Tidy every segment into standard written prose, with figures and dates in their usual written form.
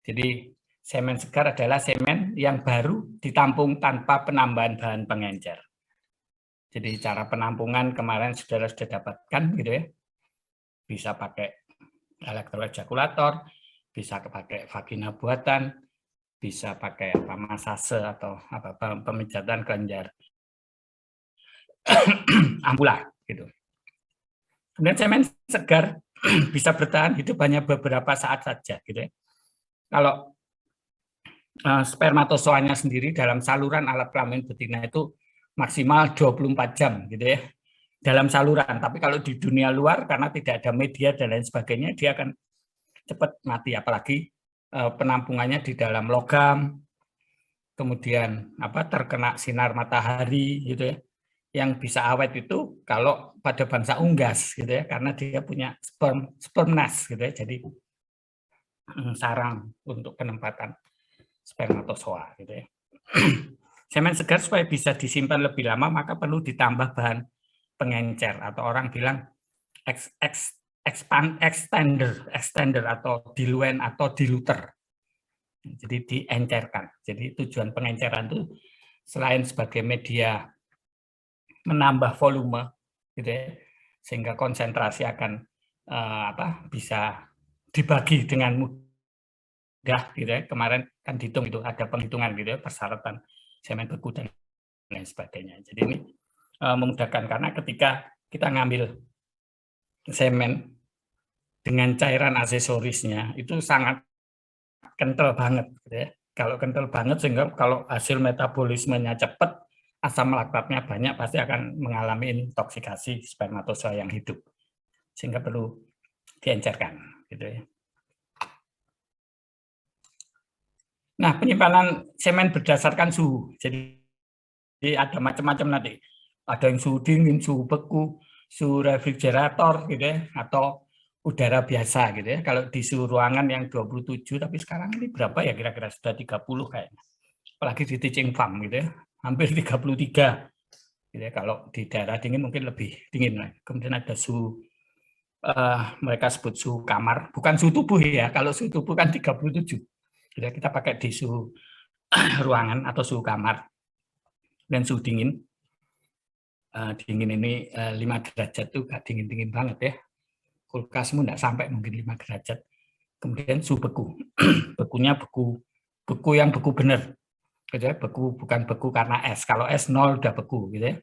Jadi semen segar adalah semen yang baru ditampung tanpa penambahan bahan pengencer. Jadi cara penampungan kemarin saudara sudah dapatkan gitu ya. Bisa pakai elektroejakulator, bisa pakai vagina buatan, bisa pakai masase atau pemijatan kelenjar ampula gitu. Kemudian semen segar bisa bertahan hidup hanya beberapa saat saja gitu ya. Kalau spermatozoanya sendiri dalam saluran alat kelamin betina itu maksimal 24 jam gitu ya. Dalam saluran, tapi kalau di dunia luar karena tidak ada media dan lain sebagainya dia akan cepat mati, apalagi penampungannya di dalam logam, kemudian terkena sinar matahari gitu ya. Yang bisa awet itu kalau pada bangsa unggas gitu ya, karena dia punya sperm nest gitu ya, jadi sarang untuk penempatan spermatozoa gitu ya. Semen segar supaya bisa disimpan lebih lama maka perlu ditambah bahan pengencer atau orang bilang extender atau diluent atau diluter. Jadi diencerkan. Jadi tujuan pengenceran itu selain sebagai media menambah volume gitu ya, sehingga konsentrasi akan bisa dibagi dengan mudah gitu ya. Kemarin kan dihitung itu ada penghitungan gitu ya, persyaratan semen beku dan lain sebagainya. Jadi ini memudahkan karena ketika kita ngambil semen dengan cairan aksesorisnya itu sangat kental banget gitu ya. Kalau kental banget sehingga kalau hasil metabolismenya cepat, asam laktatnya banyak, pasti akan mengalami intoksikasi spermatozoa yang hidup. Sehingga perlu diencerkan gitu ya. Nah, penyimpanan semen berdasarkan suhu. Jadi ada macam-macam nanti. Ada yang suhu dingin, suhu beku, suhu refrigerator gitu ya, atau udara biasa gitu ya. Kalau di suhu ruangan yang 27, tapi sekarang ini berapa ya kira-kira sudah 30 kayaknya. Apalagi di teaching farm gitu ya, hampir 33. Gitu ya. Kalau di daerah dingin mungkin lebih dingin. Kemudian ada suhu mereka sebut suhu kamar, bukan suhu tubuh ya. Kalau suhu tubuh kan 37. Gitu ya. Kita pakai di suhu ruangan atau suhu kamar. Dan suhu dingin. Dingin ini 5 derajat itu gak dingin-dingin banget ya. Kulkasmu enggak sampai mungkin 5 derajat. Kemudian suhu beku. Bekunya beku yang beku benar. Gitu ya. Beku bukan beku karena es. Kalau es 0 udah beku gitu ya.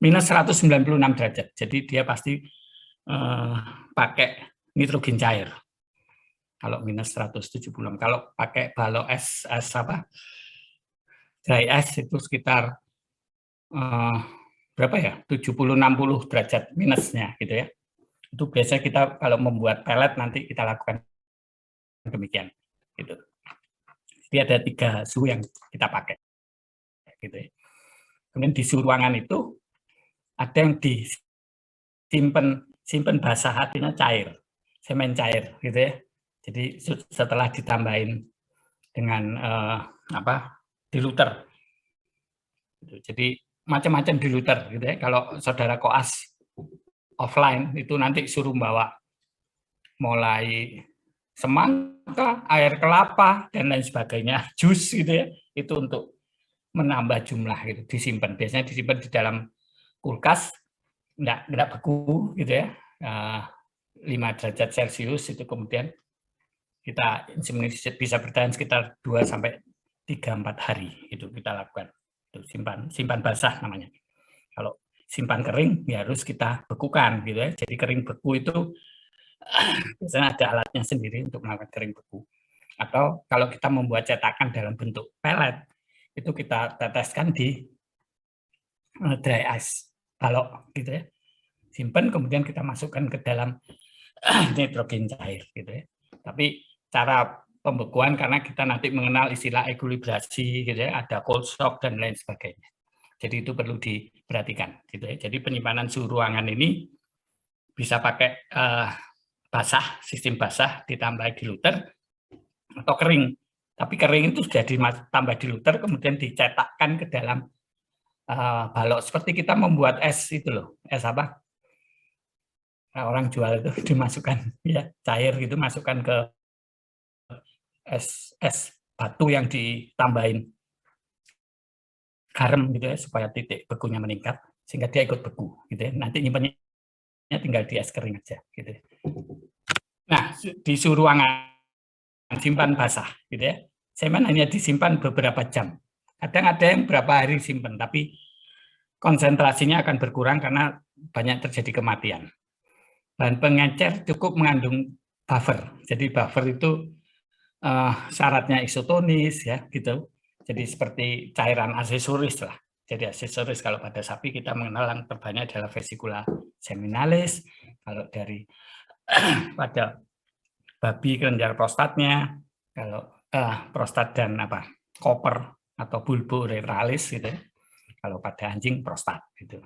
Minus 196 derajat. Jadi dia pasti pakai nitrogen cair. Kalau minus 176. Kalau pakai balok es dry ice itu sekitar berapa ya? 70-60 derajat minusnya gitu ya. Itu biasanya kita kalau membuat pelet nanti kita lakukan demikian gitu. Jadi ada 3 suhu yang kita pakai gitu ya. Kemudian di suhu ruangan itu ada yang simpen basah, artinya cair, semen cair gitu ya. Jadi setelah ditambahin dengan diluter. Jadi macam-macam diluter gitu ya. Kalau saudara koas offline itu nanti suruh bawa mulai semangka, air kelapa dan lain sebagainya, jus gitu ya. Itu untuk menambah jumlah gitu, disimpan. Biasanya disimpan di dalam kulkas, enggak beku gitu ya. 5 derajat Celcius itu kemudian kita bisa bertahan sekitar 2 sampai 3-4 hari itu kita lakukan. Itu simpan basah namanya. Kalau simpan kering ya harus kita bekukan gitu ya. Jadi kering beku itu biasanya ada alatnya sendiri untuk melakukan kering beku. Atau kalau kita membuat cetakan dalam bentuk pelet itu kita teteskan di dry ice balok gitu ya. Simpan kemudian kita masukkan ke dalam nitrogen cair gitu ya. Tapi cara pembekuan karena kita nanti mengenal istilah ekuilibrasi gitu ya, ada cold shock dan lain sebagainya. Jadi itu perlu diperhatikan gitu ya. Jadi penyimpanan suhu ruangan ini bisa pakai basah, sistem basah ditambah diluter atau kering. Tapi kering itu sudah ditambah diluter kemudian dicetakkan ke dalam balok seperti kita membuat es itu loh, es apa? orang jual itu dimasukkan ya cair gitu, masukkan ke es batu yang ditambahin garam gitu ya supaya titik bekunya meningkat sehingga dia ikut beku gitu ya. Nanti nyimpannya tinggal di es kering aja gitu ya. Nah, disuruh simpan basah gitu ya. Semen hanya disimpan beberapa jam. Kadang ada yang berapa hari simpan, tapi konsentrasinya akan berkurang karena banyak terjadi kematian. Bahan pengencer cukup mengandung buffer. Jadi buffer itu syaratnya isotonis ya gitu. Jadi seperti cairan aksesoris lah. Jadi aksesoris kalau pada sapi kita mengenal yang terbanyak adalah vesicula seminalis. Kalau dari pada babi kelenjar prostatnya, kalau prostat dan apa koper atau bulbo urethralis gitu. Kalau pada anjing prostat gitu.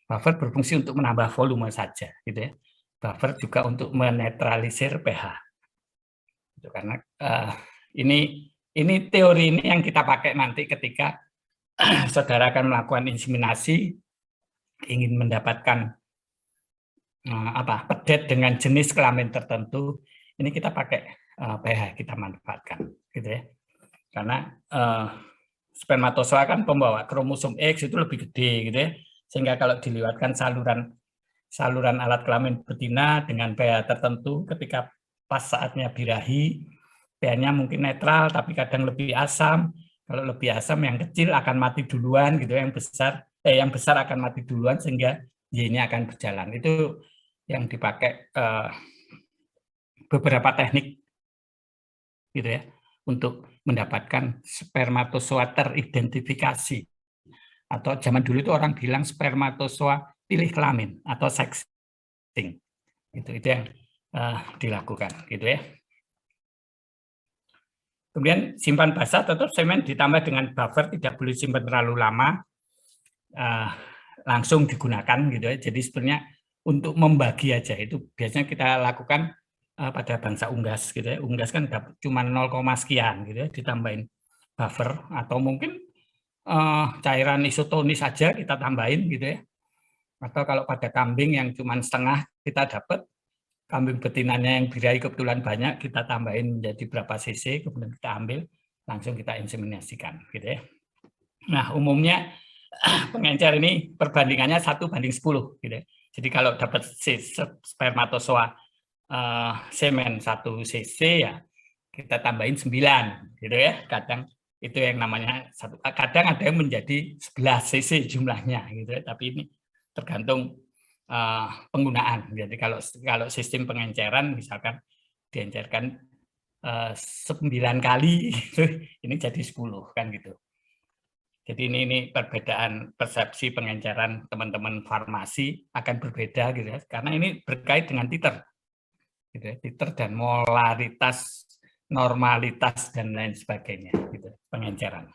Buffer berfungsi untuk menambah volume saja gitu ya. Buffer juga untuk menetralisir pH. Gitu, karena ini teori ini yang kita pakai nanti ketika saudara akan melakukan inseminasi, ingin mendapatkan pedet dengan jenis kelamin tertentu, ini kita pakai pH, kita manfaatkan, gitu ya. Karena spermatozoa kan pembawa kromosom X itu lebih gede, gitu ya. Sehingga kalau diliwatkan saluran alat kelamin betina dengan pH tertentu, ketika pas saatnya birahi, pH-nya mungkin netral, tapi kadang lebih asam. Kalau lebih asam, yang kecil akan mati duluan, gitu. Yang besar akan mati duluan, sehingga Y-nya akan berjalan. Itu yang dipakai beberapa teknik, gitu ya, untuk mendapatkan spermatozoa teridentifikasi. Atau zaman dulu itu orang bilang spermatozoa pilih kelamin atau sexing. Itu yang dilakukan, gitu ya. Kemudian simpan basah, tetap semen ditambah dengan buffer, tidak boleh simpan terlalu lama, langsung digunakan gitu ya. Jadi sebenarnya untuk membagi aja itu biasanya kita lakukan pada bangsa unggas gitu ya. Unggas kan cuma 0, sekian gitu ya, ditambahin buffer atau mungkin cairan isotonis saja kita tambahin gitu ya. Atau kalau pada kambing yang cuma setengah kita dapat, kambing betinanya yang birahi kebetulan banyak, kita tambahin menjadi berapa cc, kemudian kita ambil, langsung kita inseminasikan, gitu ya. Nah, umumnya pengencer ini perbandingannya 1:10, gitu ya. Jadi kalau dapat spermatozoa semen 1 cc ya kita tambahin 9, gitu ya. Kadang itu yang namanya kadang ada yang menjadi 11 cc jumlahnya, gitu ya. Tapi ini tergantung penggunaan. Jadi kalau sistem pengenceran misalkan diencerkan 9 kali ini jadi 10 kan gitu. Jadi ini perbedaan persepsi pengenceran teman-teman farmasi akan berbeda gitu ya. Karena ini berkait dengan titer. Gitu ya, titer dan molaritas, normalitas dan lain sebagainya gitu, pengenceran.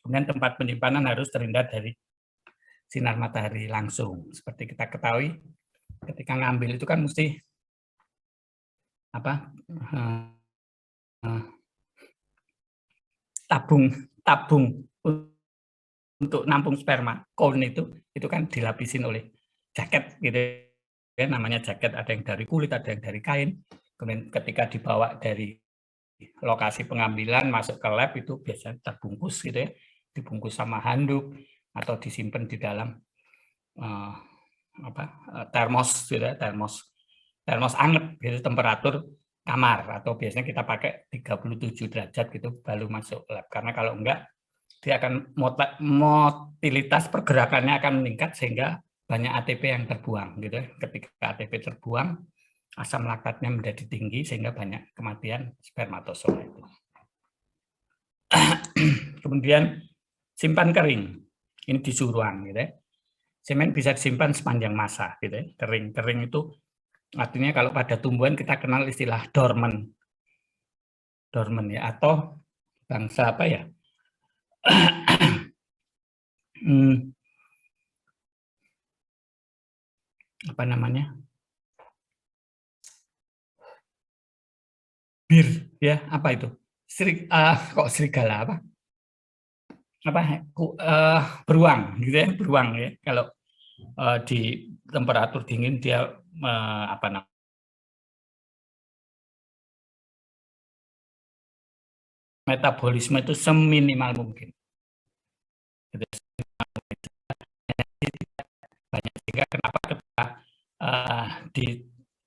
Kemudian tempat penyimpanan harus terhindar dari sinar matahari langsung. Seperti kita ketahui, ketika ngambil itu kan mesti tabung untuk nampung sperma, cone itu kan dilapisin oleh jaket gitu ya, namanya jaket, ada yang dari kulit, ada yang dari kain. Kemudian ketika dibawa dari lokasi pengambilan masuk ke lab itu biasanya terbungkus gitu ya, dibungkus sama handuk atau disimpan di dalam termos gitu ya, termos anget gitu, temperatur kamar, atau biasanya kita pakai 37 derajat gitu baru masuk lab, karena kalau enggak dia akan motilitas pergerakannya akan meningkat sehingga banyak ATP yang terbuang gitu ya. Ketika ATP terbuang, asam laktatnya menjadi tinggi sehingga banyak kematian spermatozoa itu. Kemudian simpan kering. Ini di ruang gitu ya. Semen bisa disimpan sepanjang masa gitu ya. Kering itu artinya kalau pada tumbuhan kita kenal istilah dorman. Dorman ya, atau bangsa apa ya? Apa namanya? Bir ya, apa itu? Kok serigala apa? Beruang gitu ya, beruang ya. Kalau di temperatur dingin dia apa namanya, metabolisme itu seminimal mungkin. Gitu. Banyak sehingga kenapa ketika di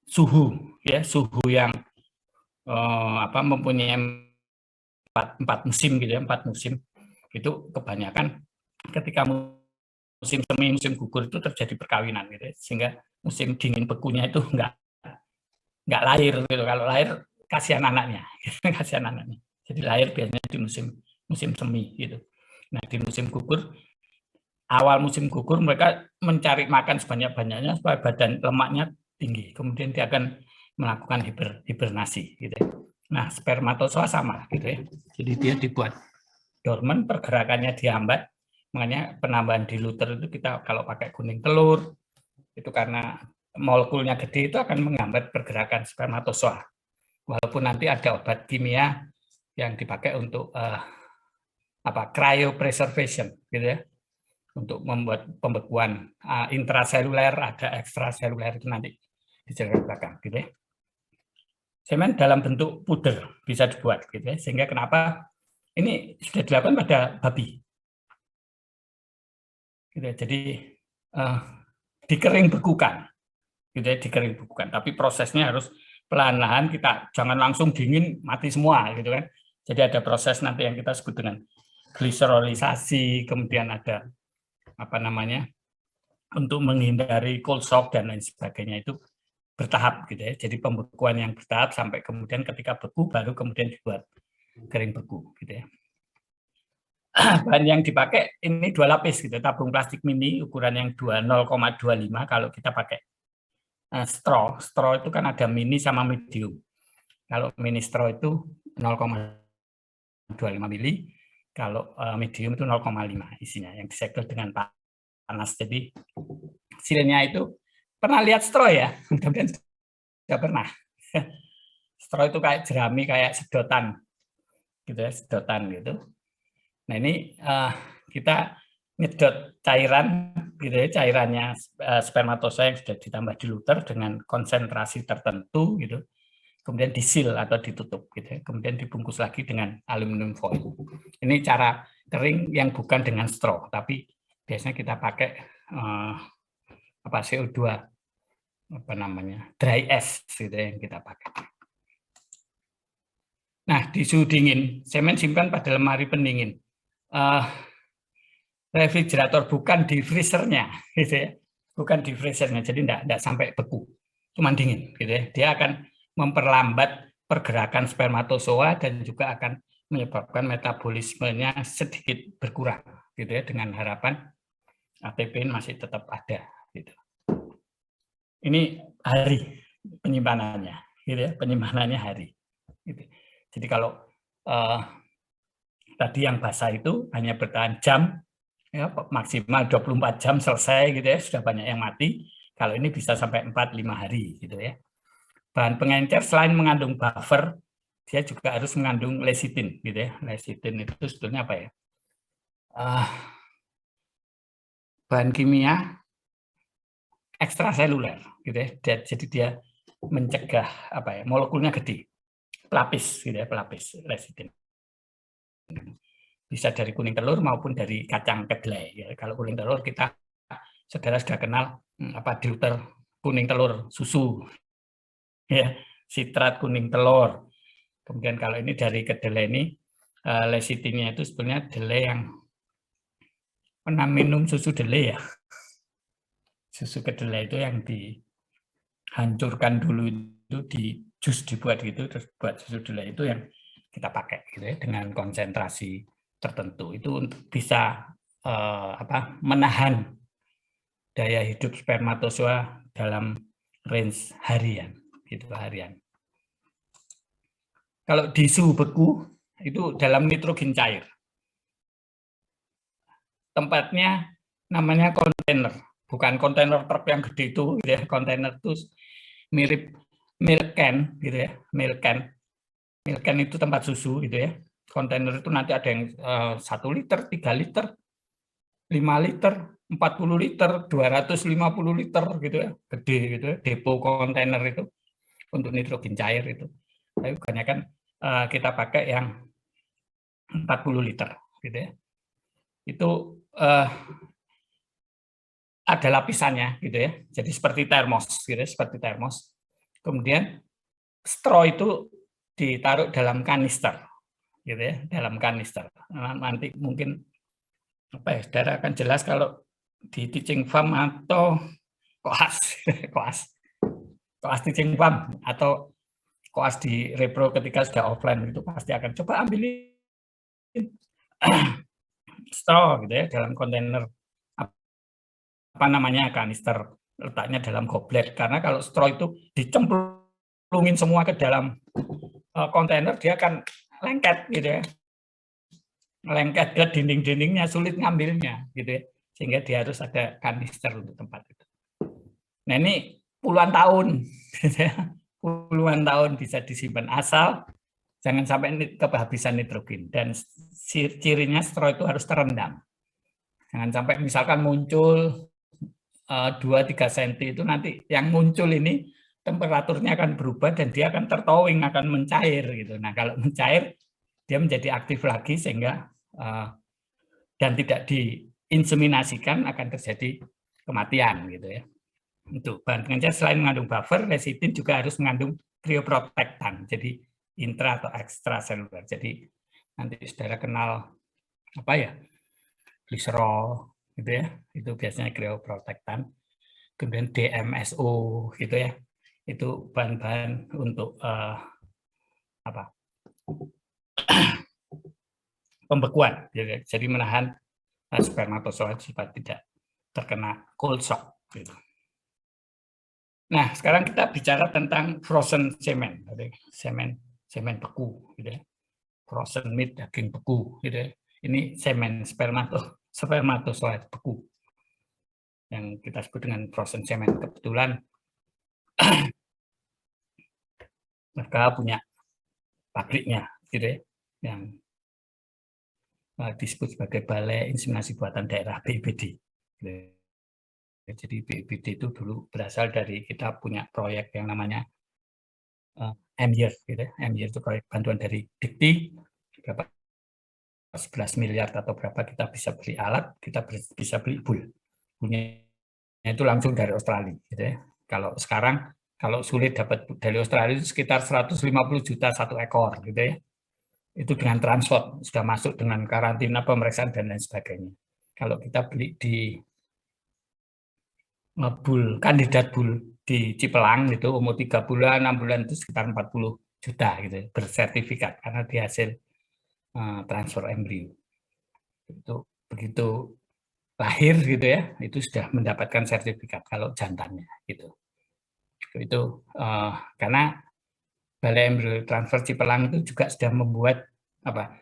suhu yang mempunyai empat musim gitu ya, 4 musim itu kebanyakan ketika musim semi, musim gugur itu terjadi perkawinan gitu ya, sehingga musim dingin bekunya itu nggak lahir gitu. Kalau lahir kasihan anaknya, kasihan anaknya. Jadi lahir biasanya di musim semi gitu. Nah di musim gugur, awal musim gugur mereka mencari makan sebanyak-banyaknya supaya badan lemaknya tinggi. Kemudian dia akan melakukan hibernasi gitu ya. Nah spermatozoa sama gitu ya. Jadi dia dibuat dorman, pergerakannya dihambat. Makanya penambahan diluter itu kita kalau pakai kuning telur itu karena molekulnya gede itu akan menghambat pergerakan spermatozoa. Walaupun nanti ada obat kimia yang dipakai untuk cryopreservation gitu ya, untuk membuat pembekuan intraseluler, ada ekstraseluler itu nanti dijelaskan belakang gitu ya. Semen dalam bentuk puder bisa dibuat gitu ya, sehingga kenapa ini sudah dilakukan pada babi gitu ya. Jadi dikering bekukan gitu ya, dikering bekukan, tapi prosesnya harus pelan-pelan, kita jangan langsung dingin mati semua gitu kan. Jadi ada proses nanti yang kita sebut dengan gliserolisasi, kemudian ada apa namanya untuk menghindari cold shock dan lain sebagainya, itu bertahap gitu ya. Jadi pembekuan yang bertahap sampai kemudian ketika beku baru kemudian dibuat kering beku gitu ya. Bahan yang dipakai ini 2 lapis gitu, tabung plastik mini ukuran yang 0,25. Kalau kita pakai straw itu kan ada mini sama medium. Kalau mini straw itu 0,25 mili, kalau medium itu 0,5 isinya yang disegel dengan panas. Jadi hasilnya itu, pernah lihat straw ya? Mudah-mudahan tidak pernah. Straw itu kayak jerami, kayak sedotan gitu ya, sedotan gitu. Nah ini kita nyedot cairan gitu ya, cairannya spermatozoa yang sudah ditambah diluter dengan konsentrasi tertentu gitu, kemudian disil atau ditutup gitu ya, kemudian dibungkus lagi dengan aluminium foil. Ini cara kering yang bukan dengan straw, tapi biasanya kita pakai CO2 dry ice gitu ya, yang kita pakai. Nah di suhu dingin, semen simpan pada lemari pendingin. Refrigerator, bukan di freezernya gitu ya, bukan di freezernya, jadi tidak sampai beku, cuman dingin gitu ya. Dia akan memperlambat pergerakan spermatozoa dan juga akan menyebabkan metabolismenya sedikit berkurang gitu ya, dengan harapan ATP masih tetap ada gitu. Ini hari penyimpanannya gitu ya, penyimpanannya hari gitu. Jadi kalau tadi yang basah itu hanya bertahan jam ya, maksimal 24 jam selesai gitu ya, sudah banyak yang mati. Kalau ini bisa sampai 4-5 hari gitu ya. Bahan pengencer selain mengandung buffer, dia juga harus mengandung lecitin gitu ya. Lecitin itu sebetulnya apa ya? Bahan kimia ekstraseluler gitu ya. Jadi dia mencegah apa ya? Molekulnya gede. Pelapis gitu ya, pelapis lecitin. Bisa dari kuning telur maupun dari kacang kedelai ya. Kalau kuning telur kita saudara sudah kenal diluter kuning telur susu ya, sitrat kuning telur. Kemudian kalau ini dari kedelai ini lecitinnya itu sebenarnya kedelai yang pernah minum susu kedelai ya. Susu kedelai itu yang dihancurkan dulu itu di jus dibuat gitu, terus buat susu kedelai itu yang kita pakai gitu ya, dengan konsentrasi tertentu itu untuk bisa menahan daya hidup spermatozoa dalam range harian gitu, harian. Kalau di suhu beku itu dalam nitrogen cair. Tempatnya namanya kontainer, bukan kontainer truk yang gede itu ya, kontainer itu mirip milk can gitu ya, milk can. Milk can itu tempat susu gitu ya. Kontainer itu nanti ada yang 1 liter, 3 liter. 5 liter, 40 liter, 250 liter gitu ya, gede gitu ya, depo kontainer itu untuk nitrogen cair itu. Tapi kebanyakan kita pakai yang 40 liter gitu ya. Itu ada lapisannya gitu ya. Jadi seperti termos gitu ya, seperti termos. Kemudian straw itu ditaruh dalam kanister gitu ya, dalam kanister. Nanti mungkin apa ya, saudara akan jelas kalau di teaching farm atau koas, koas teaching farm atau koas di repro ketika sudah offline itu pasti akan coba ambilin straw gitu ya dalam kontainer apa namanya kanister, letaknya dalam goblet, karena kalau straw itu dicemplungin semua ke dalam kontainer dia akan lengket gitu ya, lengket ke dinding-dindingnya, sulit ngambilnya gitu ya, sehingga dia harus ada kanister untuk tempat itu. Nah ini puluhan tahun gitu ya, puluhan tahun bisa disimpan asal jangan sampai kehabisan nitrogen, dan cirinya straw itu harus terendam, jangan sampai misalkan muncul 2-3 cm itu nanti yang muncul ini temperaturnya akan berubah dan dia akan tertowing, akan mencair gitu. Nah kalau mencair dia menjadi aktif lagi sehingga dan tidak diinseminasikan akan terjadi kematian gitu ya. Untuk bahan pengencer selain mengandung buffer, lecithin juga harus mengandung cryoprotectant, jadi intra atau ekstraseluler. Jadi nanti saudara kenal apa ya, glycerol gitu ya, itu biasanya cryoprotectant. Kemudian DMSO gitu ya, itu bahan-bahan untuk apa, pembekuan, jadi menahan spermatozoa supaya tidak terkena cold shock gitu. Nah sekarang kita bicara tentang frozen semen, semen beku gitu ya, frozen meat, daging beku gitu ya. Ini semen spermatozoa beku yang kita sebut dengan frozen semen. Kebetulan mereka punya pabriknya gitu ya, yang disebut sebagai Balai Inseminasi Buatan Daerah BIPD. Jadi BIPD itu dulu berasal dari kita punya proyek yang namanya MYER, gitu ya. MYER itu proyek bantuan dari Dikti, berapa 11 miliar atau berapa kita bisa beli alat, kita bisa beli bul. Bulnya itu langsung dari Australia, gitu ya. Kalau sekarang kalau sulit dapat dari Australia itu sekitar 150 juta satu ekor, gitu ya. Itu dengan transport, sudah masuk dengan karantina, pemeriksaan, dan lain sebagainya. Kalau kita beli di bul, kandidat bul di Cipelang, itu umur 3 bulan, 6 bulan, itu sekitar 40 juta, gitu, bersertifikat, karena di hasil transfer embrio. Itu begitu lahir, gitu ya, itu sudah mendapatkan sertifikat, kalau jantannya, gitu. Itu karena Balai Embrio Transfer Cipelang itu juga sudah membuat apa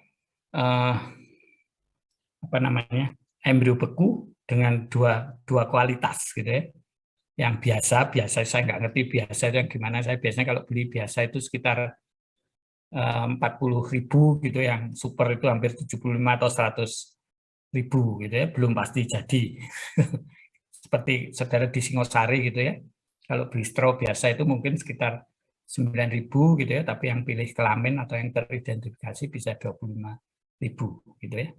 namanya, embrio beku dengan dua kualitas gitu ya. Yang biasa saya nggak ngerti biasa itu yang gimana, saya biasanya kalau beli biasa itu sekitar 40.000 gitu, yang super itu hampir 75 atau 100.000 gitu ya, belum pasti jadi. Seperti saudara di Singosari gitu ya, kalau beli straw biasa itu mungkin sekitar 9.000 gitu ya, tapi yang pilih kelamin atau yang teridentifikasi bisa 25.000 gitu ya.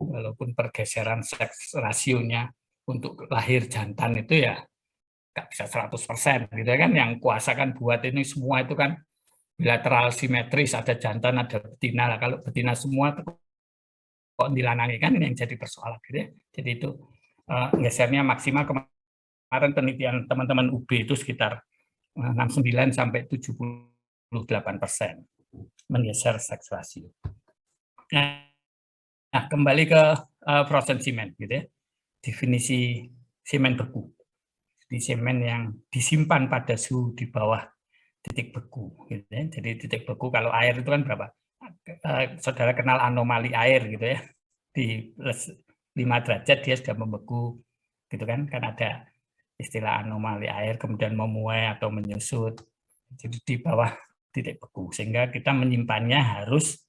Walaupun pergeseran seks rasionya untuk lahir jantan itu ya nggak bisa 100% gitu kan, yang kuasa kan buat ini semua itu kan bilateral simetris, ada jantan ada betina lah. Kalau betina semua kok dilanangi, kan ini yang jadi persoalan gitu ya. Jadi itu gesernya maksimal, kemarin penelitian teman-teman UB itu sekitar 69 sampai 78% menggeser seks rasio. Nah, kembali ke frozen cement gitu ya. Definisi semen beku. Di semen yang disimpan pada suhu di bawah titik beku gitu ya. Jadi titik beku kalau air itu kan berapa? Saudara kenal anomali air gitu ya. Di plus 5 derajat dia sudah membeku gitu kan ada istilah anomali air, kemudian memuai atau menyusut. Jadi di bawah titik beku, sehingga kita menyimpannya harus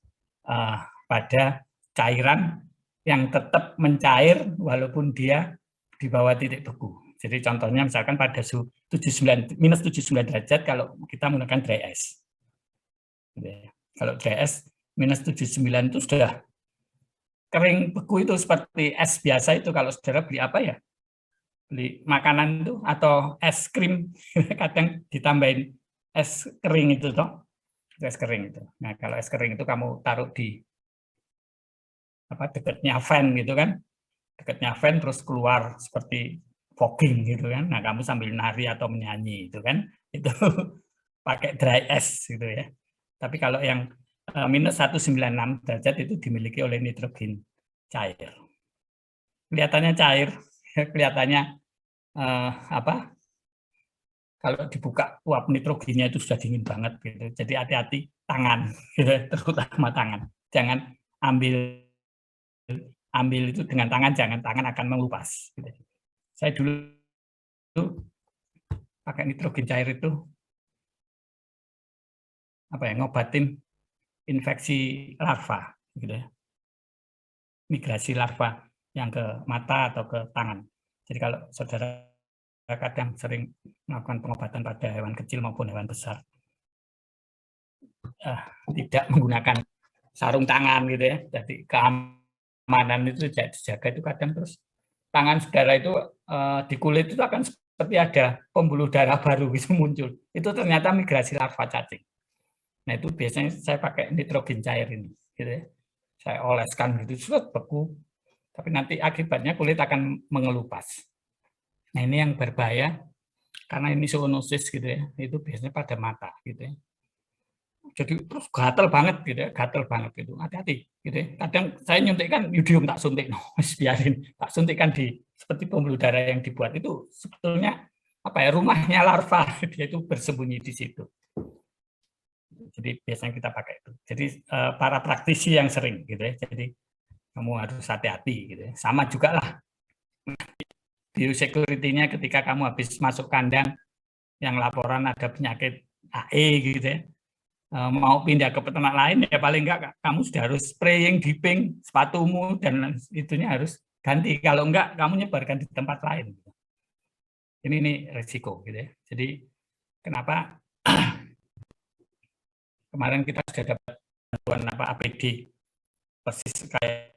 pada cairan yang tetap mencair walaupun dia di bawah titik beku. Jadi contohnya misalkan pada suhu minus 79 derajat kalau kita menggunakan dry ice. Kalau dry ice minus 79 itu sudah kering beku, itu seperti es biasa itu. Kalau saudara beli apa ya? Beli makanan itu atau es krim kadang ditambahin es kering itu toh. Es kering itu. Nah, kalau es kering itu kamu taruh di dekatnya fan gitu kan, dekatnya fan terus keluar seperti fogging gitu kan. Nah, kamu sambil nari atau menyanyi itu kan, itu pakai dry ice gitu ya. Tapi kalau yang minus 196 derajat itu dimiliki oleh nitrogen cair. Kelihatannya cair, kelihatannya apa? Kalau dibuka uap nitrogennya itu sudah dingin banget gitu. Jadi hati-hati tangan, gitu, terutama tangan. Jangan ambil itu dengan tangan, jangan, tangan akan mengelupas. Gitu. Saya dulu pakai nitrogen cair itu ngobatin infeksi larva, gitu ya. Migrasi larva yang ke mata atau ke tangan. Jadi kalau saudara kadang sering melakukan pengobatan pada hewan kecil maupun hewan besar, tidak menggunakan sarung tangan gitu ya. Jadi keamanan itu dijaga itu kadang terus tangan saudara itu di kulit itu akan seperti ada pembuluh darah baru bisa muncul. Itu ternyata migrasi larva cacing. Nah itu biasanya saya pakai nitrogen cair ini, gitu ya. Saya oleskan gitu, sudah beku. Tapi nanti akibatnya kulit akan mengelupas. Nah ini yang berbahaya karena ini zoonosis gitu ya. Itu biasanya pada mata gitu ya. Jadi terus gatel banget gitu ya, gatel banget gitu. Hati-hati gitu ya. Kadang saya nyuntikkan yodium tak suntik, biarin tak suntikkan di seperti pembuluh darah yang dibuat itu sebetulnya rumahnya larva, dia itu bersembunyi di situ. Jadi biasanya kita pakai itu. Jadi para praktisi yang sering gitu ya. Jadi kamu harus hati-hati gitu ya. Sama juga lah biosecurity-nya ketika kamu habis masuk kandang yang laporan ada penyakit AE gitu ya. Mau pindah ke peternak lain ya paling enggak kamu sudah harus spraying, dipping sepatumu dan itunya harus ganti. Kalau enggak kamu nyebarkan di tempat lain. Ini resiko gitu ya. Jadi kenapa kemarin kita sudah dapat bantuan APD persis kayak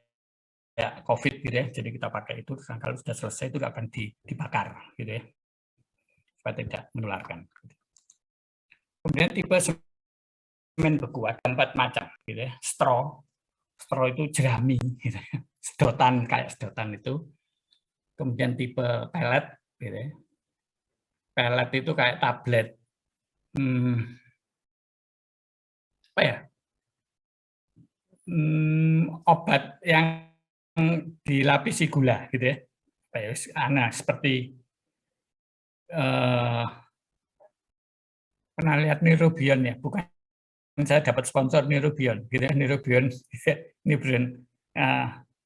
COVID gitu ya. Jadi kita pakai itu, kalau sudah selesai itu akan dibakar gitu ya, supaya tidak menularkan. Kemudian tipe semen beku ada 4 macam gitu ya. Straw itu jerami gitu ya. Sedotan kayak sedotan itu. Kemudian tipe pellet gitu ya. Pellet itu kayak tablet obat yang dilapisi gula gitu ya. Seperti pernah lihat Neurobion ya, bukan saya dapat sponsor Neurobion gitu ya, Neurobion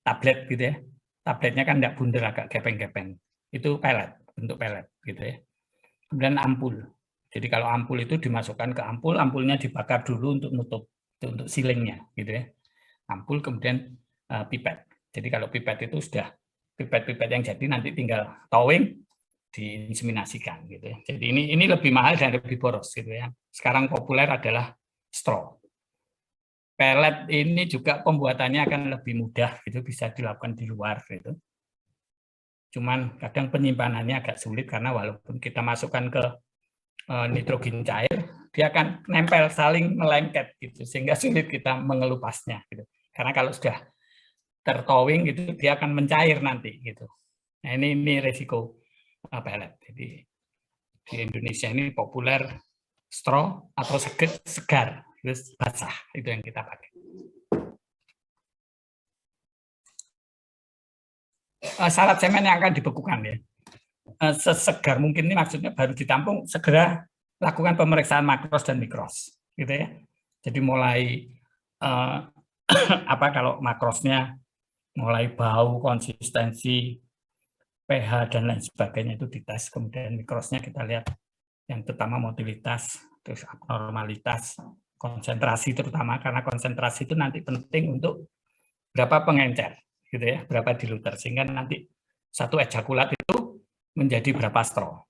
tablet gitu ya. Tabletnya kan enggak bundar, agak gepeng-gepeng. Itu pellet, bentuk pellet gitu ya. Kemudian ampul. Jadi kalau ampul itu dimasukkan ke ampul, ampulnya dibakar dulu untuk nutup, untuk silingnya gitu ya. Ampul kemudian pipet. Jadi kalau pipet itu sudah pipet-pipet yang jadi nanti tinggal towing diinseminasikan gitu ya. Jadi ini lebih mahal dan lebih boros gitu ya. Sekarang populer adalah straw. Pellet ini juga pembuatannya akan lebih mudah gitu, bisa dilakukan di luar gitu. Cuman kadang penyimpanannya agak sulit karena walaupun kita masukkan ke nitrogen cair, dia akan nempel saling melengket gitu sehingga sulit kita mengelupasnya gitu. Karena kalau sudah tertowing gitu dia akan mencair nanti gitu. Nah ini resiko pellet. Jadi di Indonesia ini populer straw atau segar, terus basah itu yang kita pakai. Syarat semen yang akan dibekukan ya, sesegar mungkin, ini maksudnya baru ditampung segera lakukan pemeriksaan makros dan mikros, gitu ya. Jadi mulai kalau makrosnya mulai bau, konsistensi, pH dan lain sebagainya itu dites, kemudian mikrosnya kita lihat yang terutama motilitas, terus abnormalitas, konsentrasi terutama karena konsentrasi itu nanti penting untuk berapa pengencer. gitu ya, berapa diluter, sehingga nanti satu ejakulat itu menjadi berapa straw.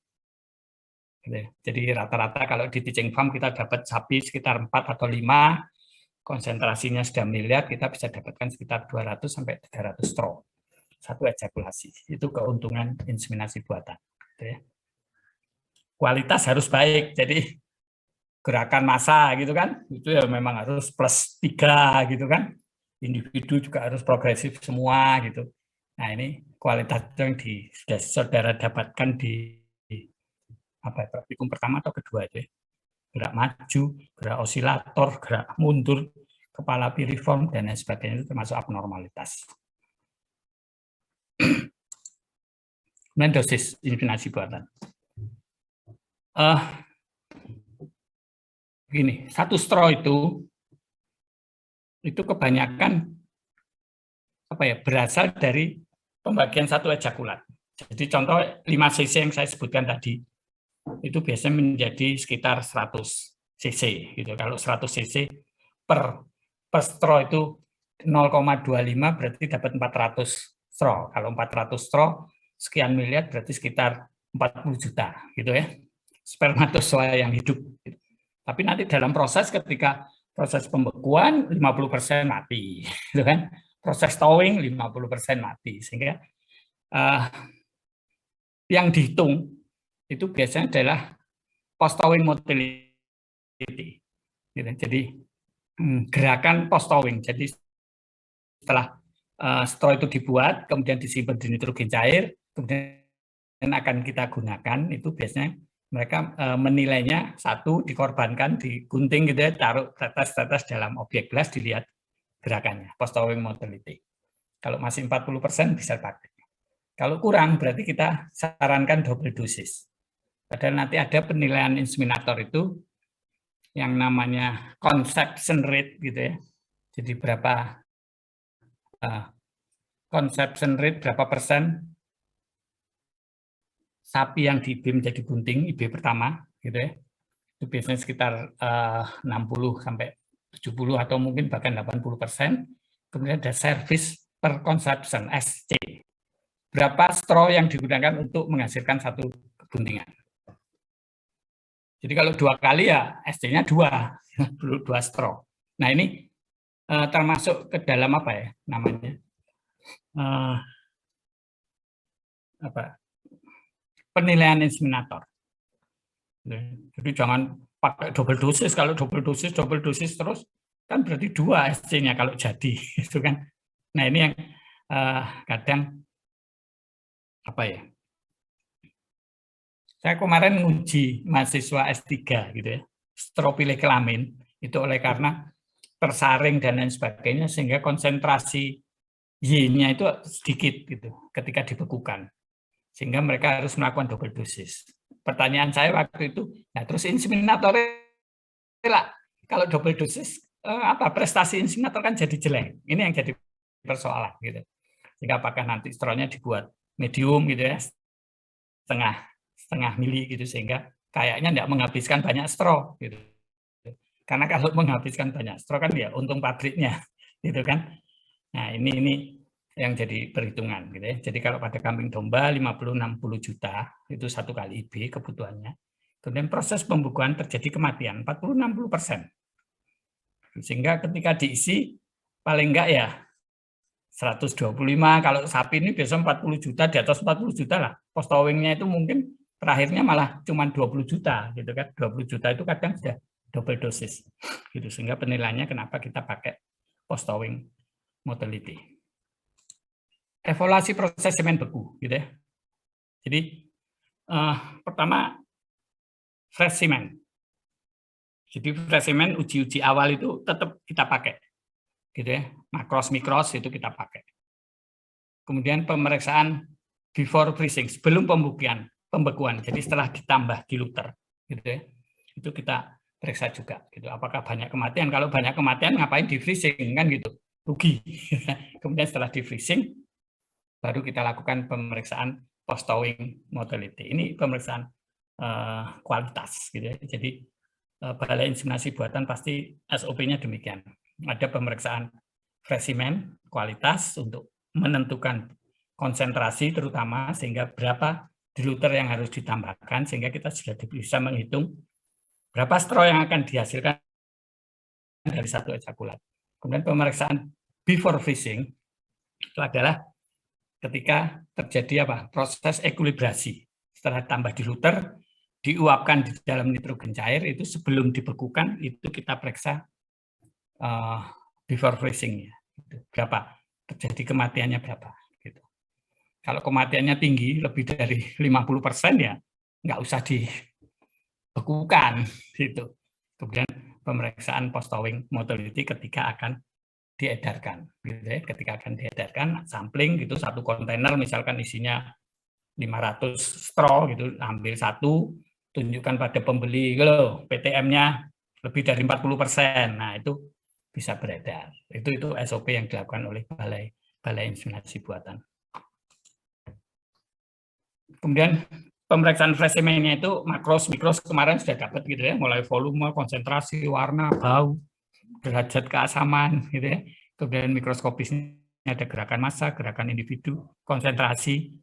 Gitu ya. Jadi rata-rata kalau di teaching farm kita dapat sapi sekitar 4 atau 5, konsentrasinya sudah miliar, kita bisa dapatkan sekitar 200 sampai 300 straw satu ejakulasi. Itu keuntungan inseminasi buatan. Gitu ya. Kualitas harus baik, jadi gerakan massa gitu kan, itu ya memang harus +3 gitu kan. Individu juga harus progresif semua gitu. Nah ini kualitas yang sudah saudara dapatkan di praktikum pertama atau kedua itu ya. Gerak maju, gerak osilator, gerak mundur, kepala piriform dan lain sebagainya itu termasuk abnormalitas. Kemudian dosis inseminasi buatan. Begini, satu straw itu kebanyakan berasal dari pembagian satu ejakulat. Jadi contoh 5 cc yang saya sebutkan tadi itu biasanya menjadi sekitar 100 cc gitu. Kalau 100 cc per straw itu 0,25 berarti dapat 400 straw. Kalau 400 straw sekian miliar berarti sekitar 40 juta gitu ya. Spermatozoa yang hidup. Tapi nanti dalam proses ketika proses pembekuan 50% mati, gitu kan? Proses towing 50% mati, sehingga yang dihitung itu biasanya adalah post towing motility. Gitu. Jadi gerakan post towing. Jadi setelah straw itu dibuat, kemudian disimpan di nitrogen cair, kemudian akan kita gunakan, itu biasanya mereka menilainya satu dikorbankan, digunting gitu ya, taruh tetes-tetes dalam objek gelas, dilihat gerakannya, post towing motility. Kalau masih 40% bisa pakai. Kalau kurang berarti kita sarankan double dosis. Padahal nanti ada penilaian inseminator itu yang namanya conception rate gitu ya. Jadi berapa conception rate, berapa persen sapi yang di IB menjadi bunting, IB pertama gitu ya. Itu biasanya sekitar 60 sampai 70 atau mungkin bahkan 80%. Kemudian ada service per conception, SC. Berapa straw yang digunakan untuk menghasilkan satu kebuntingan. Jadi kalau 2 kali ya SC-nya 2 straw. Nah ini termasuk ke dalam apa ya namanya? Penilaian inseminator. Jadi jangan pakai double dosis. Kalau double dosis terus kan berarti 2 SC-nya kalau jadi, itu kan. Nah ini yang kadang saya kemarin nguji mahasiswa S3 gitu ya, stropile kelamin itu oleh karena tersaring dan lain sebagainya sehingga konsentrasi Y-nya itu sedikit gitu ketika dibekukan. Sehingga mereka harus melakukan double dosis. Pertanyaan saya waktu itu, nah terus inseminator lah kalau double dosis prestasi inseminator kan jadi jelek. Ini yang jadi persoalan gitu. Sehingga apakah nanti strawnya dibuat medium gitu ya, setengah mili gitu sehingga kayaknya tidak menghabiskan banyak straw gitu. Karena kalau menghabiskan banyak straw kan ya untung pabriknya gitu kan. Nah, ini yang jadi perhitungan gitu ya. Jadi kalau pada kambing domba 50-60 juta itu 1 kali IB kebutuhannya. Kemudian proses pembekuan terjadi kematian 40-60%. Sehingga ketika diisi paling enggak ya 125, kalau sapi ini biasanya 40 juta, di atas 40 juta lah. Post towing-nya itu mungkin terakhirnya malah cuma 20 juta gitu kan. 20 juta itu kadang sudah double dosis. Gitu sehingga penilaiannya kenapa kita pakai post towing motility. Evaluasi proses semen beku gitu ya. Jadi pertama fresh semen. Jadi fresh semen uji-uji awal itu tetap kita pakai. Gitu ya. Makros mikros itu kita pakai. Kemudian pemeriksaan before freezing, sebelum pembekuan. Jadi setelah ditambah diluter gitu ya. Itu kita periksa juga gitu. Apakah banyak kematian? Kalau banyak kematian ngapain di freezing kan gitu. Rugi. Kemudian setelah di freezing baru kita lakukan pemeriksaan post towing motility. Ini pemeriksaan kualitas gitu ya. Jadi balai inseminasi buatan pasti SOP-nya demikian. Ada pemeriksaan fresh semen kualitas untuk menentukan konsentrasi terutama, sehingga berapa diluter yang harus ditambahkan, sehingga kita sudah bisa menghitung berapa straw yang akan dihasilkan dari satu ejakulat. Kemudian pemeriksaan before freezing itu adalah ketika terjadi proses ekuilibrasi. Setelah tambah diluter, diuapkan di dalam nitrogen cair, itu sebelum dibekukan, itu kita periksa before freezing, berapa terjadi kematiannya berapa. Gitu. Kalau kematiannya tinggi, lebih dari 50%, ya nggak usah dibekukan. Gitu. Kemudian pemeriksaan post-thawing motility ketika akan diedarkan. Gitu ya. Ketika akan diedarkan, sampling gitu, satu kontainer misalkan isinya 500 straw, gitu, ambil satu, tunjukkan pada pembeli, kalau PTM-nya lebih dari 40%, nah itu bisa beredar. Itu SOP yang dilakukan oleh Balai Inseminasi Buatan. Kemudian pemeriksaan flash semennya itu makros, mikros kemarin sudah dapat gitu ya, mulai volume, konsentrasi, warna, bau, derajat keasaman gitu ya. Kemudian mikroskopisnya ada gerakan massa, gerakan individu, konsentrasi.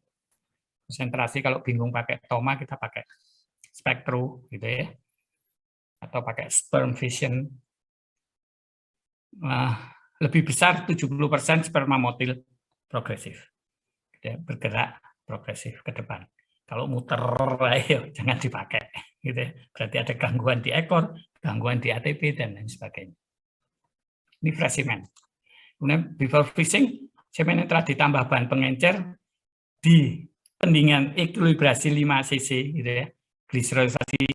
Konsentrasi kalau bingung pakai TOMA kita pakai spektro gitu ya. Atau pakai sperm fission. Lebih besar 70% sperma motil progresif. Ya, bergerak progresif ke depan. Kalau muter, ayo jangan dipakai. Gitu ya. Berarti ada gangguan di ekor, gangguan di ATP, dan lain sebagainya. Ini fresh semen. Kemudian before freezing, semen yang telah ditambah bahan pengencer di pendinginan ekuilibrasi 5 cc, gitu ya. Gliserilisasi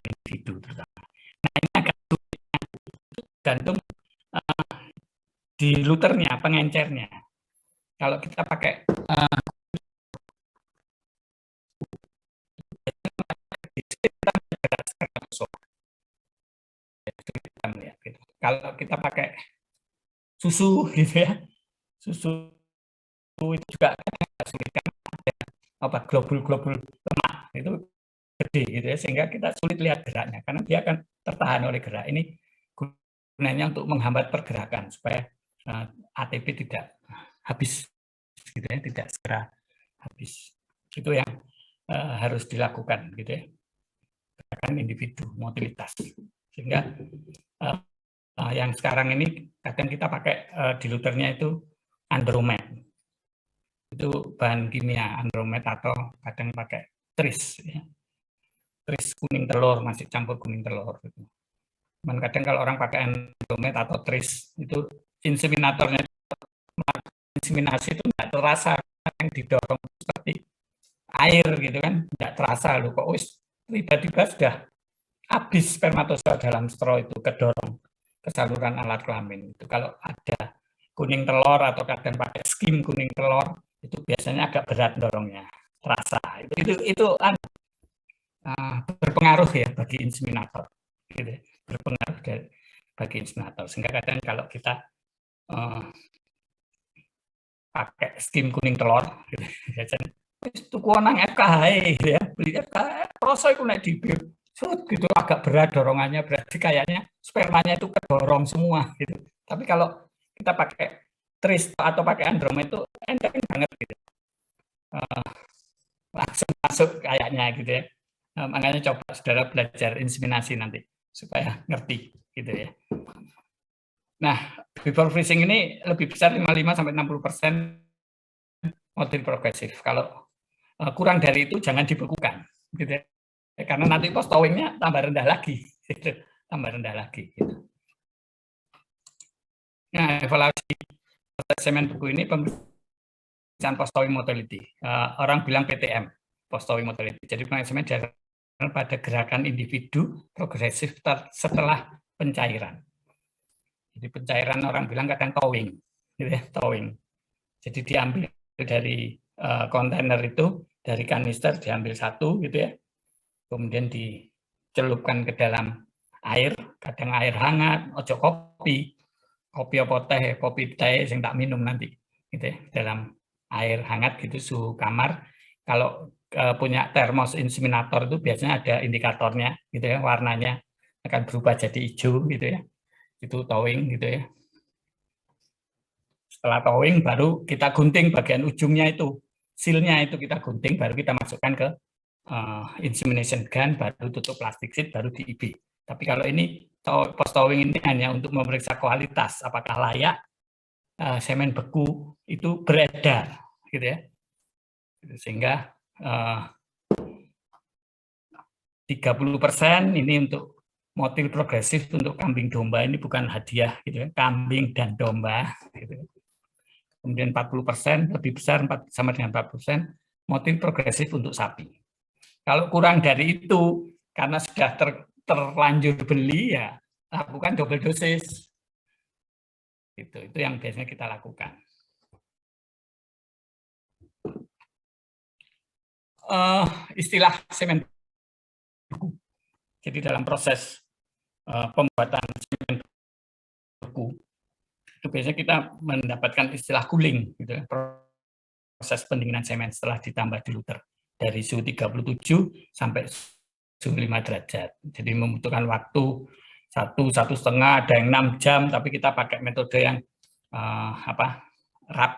individu terutama. Nah, ini agak gantung di luternya, pengencernya. Kalau kita pakai kalau kita pakai susu gitu ya, susu itu juga sulit karena ada globul-globul lemak itu gede gitu ya, sehingga kita sulit lihat geraknya karena dia akan tertahan oleh gerak. Ini gunanya untuk menghambat pergerakan supaya ATP tidak habis gitu ya, tidak segera habis. Itu yang harus dilakukan gitu ya, gerakan individu, motilitas, sehingga yang sekarang ini kadang kita pakai diluternya itu andromet, itu bahan kimia andromet, atau kadang pakai tris ya. Tris kuning telur, masih campur kuning telur gitu. Cuman kadang kalau orang pakai andromet atau tris itu inseminatornya, inseminasi itu nggak terasa, yang didorong seperti air gitu kan, nggak terasa loh kok tiba-tiba sudah habis spermatozoa dalam straw itu kedorong ke saluran alat kelamin. Itu kalau ada kuning telur atau kadang pakai skim kuning telur itu biasanya agak berat dorongnya, terasa. Itu berpengaruh ya bagi inseminator, gitu. Berpengaruh bagi inseminator. Sehingga kadang kalau kita pakai skim kuning telur, gitu, biasanya tuku nang FKH gitu ya, beli FKH, rasa itu naik di bir, gitu agak berat dorongannya, berarti kayaknya spermanya itu kedorong semua gitu. Tapi kalau kita pakai tris atau pakai andromet itu enteng banget gitu, langsung masuk kayaknya gitu ya. Makanya coba saudara belajar inseminasi nanti supaya ngerti gitu ya. Nah, before freezing ini lebih besar 55-60% motil progresif. Kalau kurang dari itu jangan dibekukan gitu ya. Karena nanti post thawingnya tambah rendah lagi gitu. Tambah rendah lagi gitu. Nah, evaluasi semen beku ini pemeriksaan post thawing motility. Orang bilang PTM, post thawing motility. Jadi pengasemen pada gerakan individu progresif setelah pencairan. Jadi pencairan orang bilang kadang thawing, gitu ya, thawing. Jadi diambil dari kontainer itu, dari kanister diambil satu gitu ya, kemudian dicelupkan ke dalam air, kadang air hangat, ojo kopi apa teh, kopi teh yang tak minum nanti, gitu ya, dalam air hangat gitu, suhu kamar. Kalau punya termos inseminator itu biasanya ada indikatornya, gitu ya, warnanya akan berubah jadi hijau, gitu ya, itu thawing, gitu ya. Setelah towing baru kita gunting bagian ujungnya itu, sealnya itu kita gunting, baru kita masukkan ke insemination gun, baru tutup plastik sheet, baru di IB. Tapi kalau ini post towing ini hanya untuk memeriksa kualitas, apakah layak semen beku itu beredar, gitu ya. Sehingga 30% ini untuk motil progresif untuk kambing domba, ini bukan hadiah, gitu ya, kambing dan domba. Gitu. Kemudian 40% lebih besar sama dengan 40% motil progresif untuk sapi. Kalau kurang dari itu, karena sudah terlanjur beli, ya lakukan double dosis. Itu yang biasanya kita lakukan. Istilah semen beku. Jadi dalam proses pembuatan semen beku, itu biasanya kita mendapatkan istilah cooling, gitu, proses pendinginan semen setelah ditambah diluter dari suhu 37 sampai suhu 5 derajat. Jadi membutuhkan waktu 1,5, ada yang 6 jam, tapi kita pakai metode yang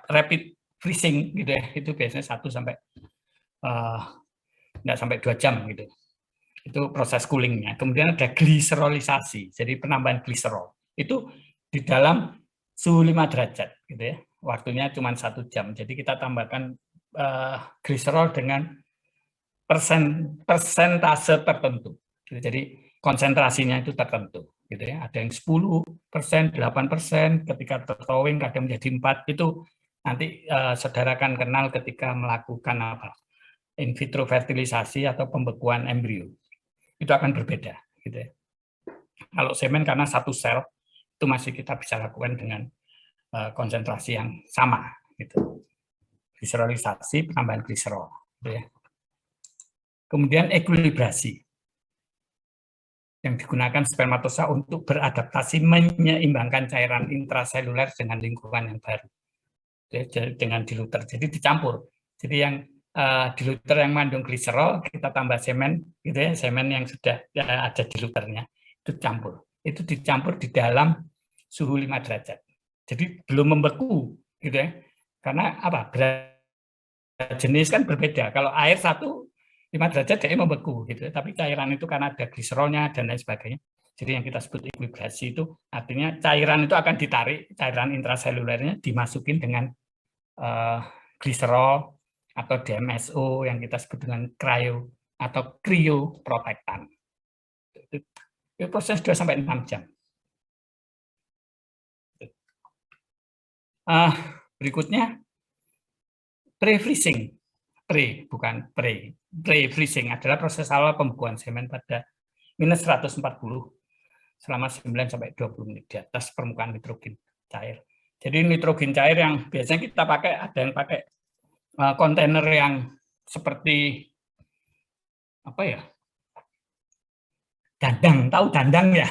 rapid freezing, gitu ya. Itu biasanya 1 sampai nggak sampai 2 jam gitu. Itu proses coolingnya. Kemudian ada gliserolisasi, jadi penambahan gliserol. Itu di dalam suhu 5 derajat, gitu ya. Waktunya cuma 1 jam. Jadi kita tambahkan gliserol dengan persentase tertentu. Jadi konsentrasinya itu tertentu, gitu ya. Ada yang 10%, 8%, ketika tertowing kadang menjadi 4. Itu nanti saudara akan kenal ketika melakukan in vitro fertilisasi atau pembekuan embrio. Itu akan berbeda, gitu ya. Kalau semen karena satu sel itu masih kita bisa lakukan dengan konsentrasi yang sama, gitu. Gliserolisasi, penambahan gliserol, gitu ya. Kemudian ekuilibrasi yang digunakan spermatosa untuk beradaptasi menyeimbangkan cairan intraseluler dengan lingkungan yang baru, dengan diluter. Jadi dicampur. Jadi yang diluter yang mengandung gliserol kita tambah semen, gitu ya, semen yang sudah ada diluternya itu campur. Itu dicampur di dalam suhu 5 derajat. Jadi belum membeku, gitu ya. Karena apa? Berat jenis kan berbeda. Kalau air 5 derajat dia membeku, gitu. Tapi cairan itu karena ada gliserolnya dan lain sebagainya. Jadi yang kita sebut ekuilibrasi itu artinya cairan itu akan ditarik, cairan intraselulernya dimasukin dengan gliserol atau DMSO yang kita sebut dengan cryo atau cryoprotectant. Itu proses 2 sampai 6 jam. Berikutnya pre-freezing. Pre-freezing adalah proses awal pembekuan semen pada minus 140 selama 9 sampai 20 menit di atas permukaan nitrogen cair. Jadi nitrogen cair yang biasanya kita pakai, ada yang pakai kontainer yang seperti apa ya? Dandang, tahu dandang ya?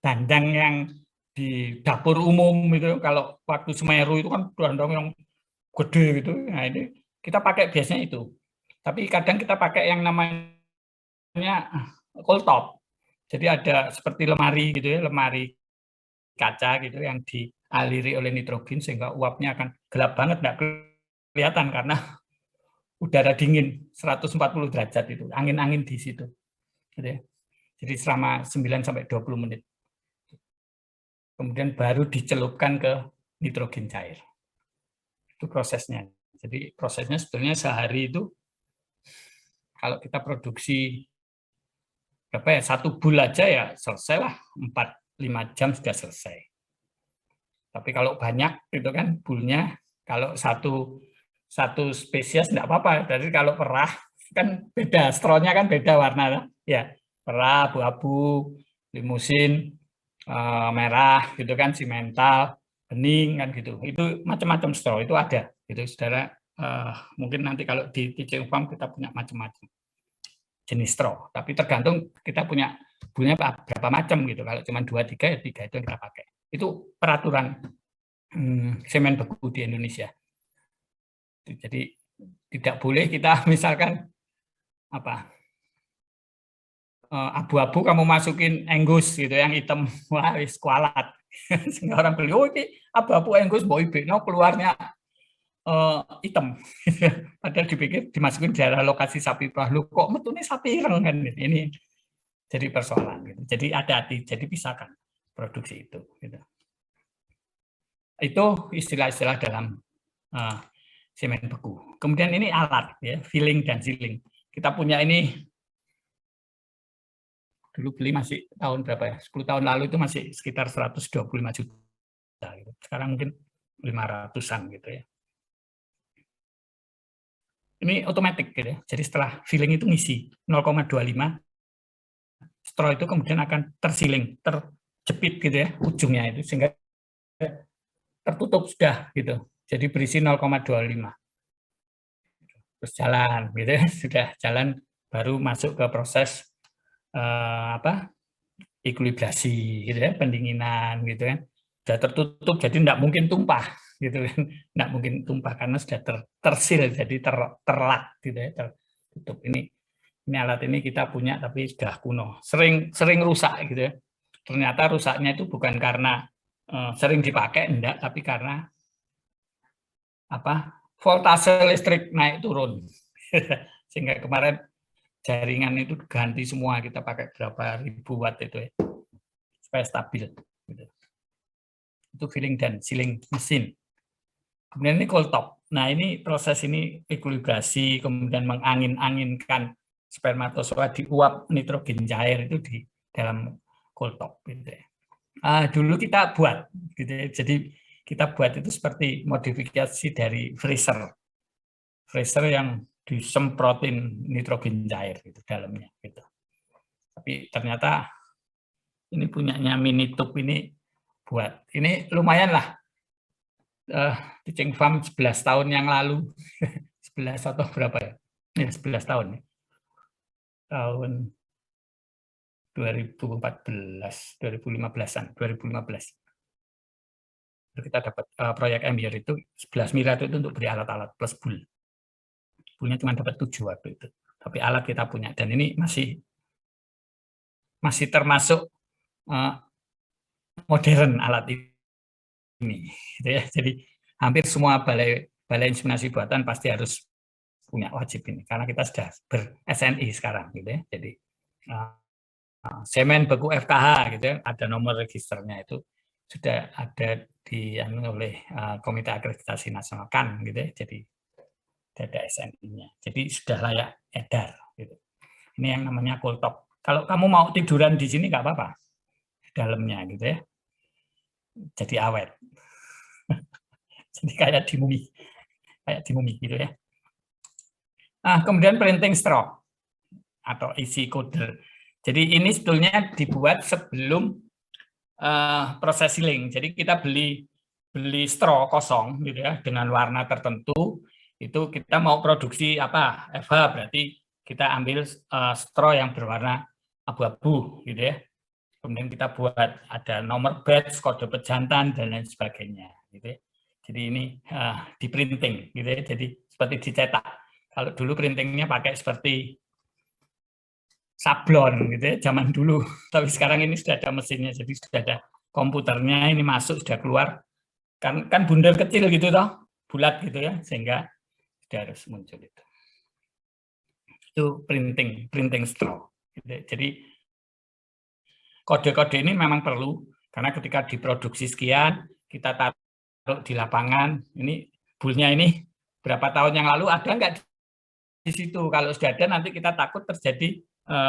Dandang yang di dapur umum itu, kalau waktu Semeru itu kan dandang yang gede gitu. Nah, ini kita pakai biasanya itu. Tapi kadang kita pakai yang namanya cold top. Jadi ada seperti lemari gitu ya, lemari kaca gitu yang dialiri oleh nitrogen sehingga uapnya akan gelap banget, nggak kelihatan karena udara dingin 140 derajat itu, angin-angin di situ. Gitu ya. Jadi selama 9 sampai 20 menit. Kemudian baru dicelupkan ke nitrogen cair. Itu prosesnya. Jadi prosesnya sebetulnya sehari itu kalau kita produksi berapa ya, 1 bul aja ya selesai lah, 4-5 jam sudah selesai. Tapi kalau banyak itu kan bulnya, kalau satu spesies enggak apa-apa. Jadi kalau perah kan beda, straw-nya kan beda warna ya. Perah, abu-abu, limusin, merah gitu kan, simental, bening kan gitu. Itu macam-macam straw itu ada. Itu saudara mungkin nanti kalau di Teaching Farm kita punya macam-macam jenis straw. Tapi tergantung kita punya bulnya berapa macam gitu. Kalau cuma 2-3 ya 3 itu yang kita pakai. Itu peraturan semen beku di Indonesia. Jadi tidak boleh kita misalkan apa abu-abu kamu masukin enggus gitu yang hitam, wah kualat Sehingga orang beli, oh ini abu-abu enggus mbok ibekno keluarnya hitam. Padahal dipikir dimasukin daerah lokasi sapi perah. Loh, kok metune sapi ireng kan ini jadi persoalan gitu. Jadi hati-hati, jadi pisahkan produksi itu gitu. Itu istilah-istilah dalam semen beku. Kemudian ini alat ya, filling dan sealing. Kita punya ini dulu beli masih tahun berapa ya? 10 tahun lalu itu masih sekitar 125 juta gitu. Sekarang mungkin 500-an gitu ya. Ini otomatis gitu ya. Jadi setelah filling itu ngisi 0,25 straw itu kemudian akan tersiling, terjepit gitu ya ujungnya itu sehingga tertutup sudah gitu. Jadi berisi 0,25. Terus jalan gitu ya, sudah jalan baru masuk ke proses ekuilibrasi gitu ya, pendinginan gitu kan. Sudah tertutup jadi tidak mungkin tumpah gitu kan. Tidak mungkin tumpah karena sudah tersil jadi terlak gitu ya, tertutup. Ini alat ini kita punya tapi sudah kuno, sering rusak gitu ya. Ternyata rusaknya itu bukan karena sering dipakai, enggak, tapi karena voltase listrik naik turun. Sehingga kemarin jaringan itu ganti semua, kita pakai berapa ribu watt itu ya, supaya stabil. Gitu. Itu filling dan sealing mesin. Kemudian ini cold top. Nah ini proses ini ekuilibrasi, kemudian mengangin-anginkan spermatozoa diuap nitrogen cair itu di dalam cold top. Gitu ya. Dulu kita buat, gitu ya. Jadi kita buat itu seperti modifikasi dari freezer yang disemprotin nitrogen cair gitu dalamnya. Gitu. Tapi ternyata ini punyanya Minitube ini buat ini lumayan lah. Teaching Farm 11 tahun yang lalu, 11 atau berapa ya? Ya 11 tahun. Tahun 2014, 2015-an, 2015. Kita dapat proyek MBR itu 11 miliar itu untuk beri alat-alat plus bull. Bullnya cuma dapat 7 waktu itu. Tapi alat kita punya dan ini masih termasuk modern alat ini. Gitu ya. Jadi hampir semua balai inseminasi buatan pasti harus punya wajib ini karena kita sudah ber-SNI sekarang gitu ya. Jadi semen beku FKH gitu ya, ada nomor registernya itu sudah ada oleh Komite Akreditasi Nasional kan gitu ya. Jadi ada SNI-nya. Jadi sudah layak edar gitu. Ini yang namanya cold top. Kalau kamu mau tiduran di sini nggak apa-apa. Dalamnya gitu ya. Jadi awet. Jadi kayak di mumi gitu ya. Kemudian printing straw atau isi coder. Jadi ini sebetulnya dibuat sebelum proses sealing. Jadi kita beli straw kosong gitu ya dengan warna tertentu. Itu kita mau produksi FH berarti kita ambil straw yang berwarna abu-abu gitu ya. Kemudian kita buat ada nomor batch, kode pejantan dan lain sebagainya gitu ya. Jadi ini di printing gitu ya. Jadi seperti dicetak. Kalau dulu printingnya pakai seperti sablon gitu ya, zaman dulu. Tapi sekarang ini sudah ada mesinnya, jadi sudah ada komputernya, ini masuk sudah keluar. Kan bundel kecil gitu toh, bulat gitu ya, sehingga sudah harus muncul itu. Itu printing straw. Gitu. Jadi kode-kode ini memang perlu karena ketika diproduksi sekian, kita taruh di lapangan, ini bullnya ini berapa tahun yang lalu ada nggak di situ? Kalau sudah ada nanti kita takut terjadi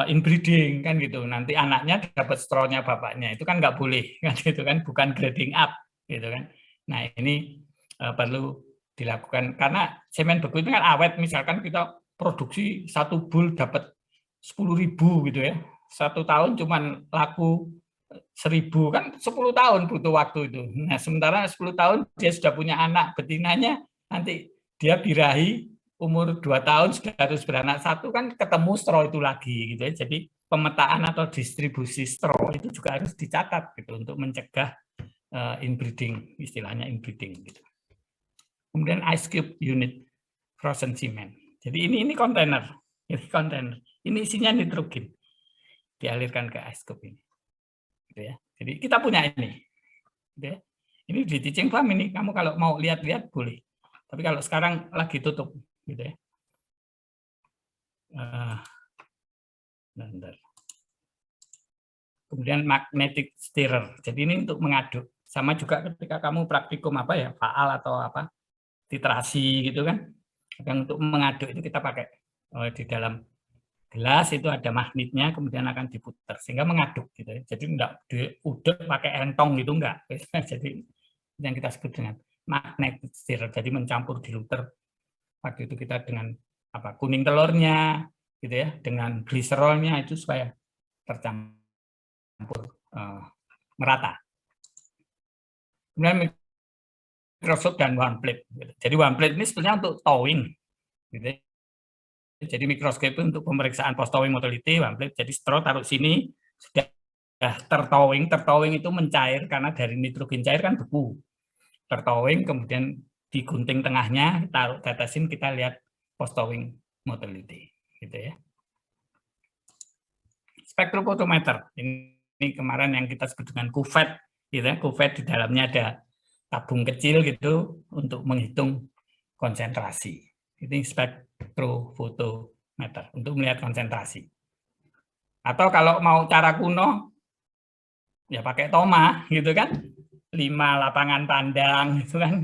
inbreeding kan gitu. Nanti anaknya dapat straw-nya bapaknya. Itu kan nggak boleh kan gitu kan, bukan grading up gitu kan. Nah, ini perlu dilakukan karena semen beku itu kan awet. Misalkan kita produksi 1 bull dapat 10.000 gitu ya. 1 tahun cuman laku 1.000 kan 10 tahun butuh waktu itu. Nah, sementara 10 tahun dia sudah punya anak betinanya, nanti dia birahi umur 2 tahun sudah harus beranak 1 kan ketemu straw itu lagi gitu ya. Jadi pemetaan atau distribusi straw itu juga harus dicatat gitu untuk mencegah inbreeding, istilahnya inbreeding gitu. Kemudian ice cube unit frozen cement. Jadi ini kontainer, ini isinya nitrogen dialirkan ke ice cube ini. Gitu ya. Jadi kita punya ini. gitu ya. Ini di teaching farm ini, kamu kalau mau lihat-lihat boleh. Tapi kalau sekarang lagi tutup, gitu ya. Bentar. Kemudian magnetic stirrer. Jadi ini untuk mengaduk. Sama juga ketika kamu praktikum apa ya, faal atau apa, titrasi gitu kan. Yang untuk mengaduk itu kita pakai di dalam gelas itu ada magnetnya, kemudian akan diputar sehingga mengaduk gitu ya. Jadi enggak diudek pakai entong gitu enggak. Jadi yang kita sebut dengan magnetic stirrer. Jadi mencampur diluter. Waktu itu kita dengan apa, kuning telurnya gitu ya, dengan gliserolnya itu supaya tercampur merata. Kemudian microscope dan one plate. Jadi one plate ini sebenarnya untuk towing. Gitu. Jadi mikroskop itu untuk pemeriksaan post towing motility, one plate. Jadi straw taruh sini sudah tertowing. Tertowing itu mencair karena dari nitrogen cair kan beku. Tertowing kemudian digunting tengahnya, taruh tetesin, kita lihat post towing motility. Gitu ya. Spektrofotometer ini kemarin yang kita sebut dengan kuvet, gitu ya. Kuvet di dalamnya ada tabung kecil gitu untuk menghitung konsentrasi. Ini spektrofotometer untuk melihat konsentrasi. Atau kalau mau cara kuno, ya pakai toma, gitu kan? 5 lapangan pandang, gitu kan?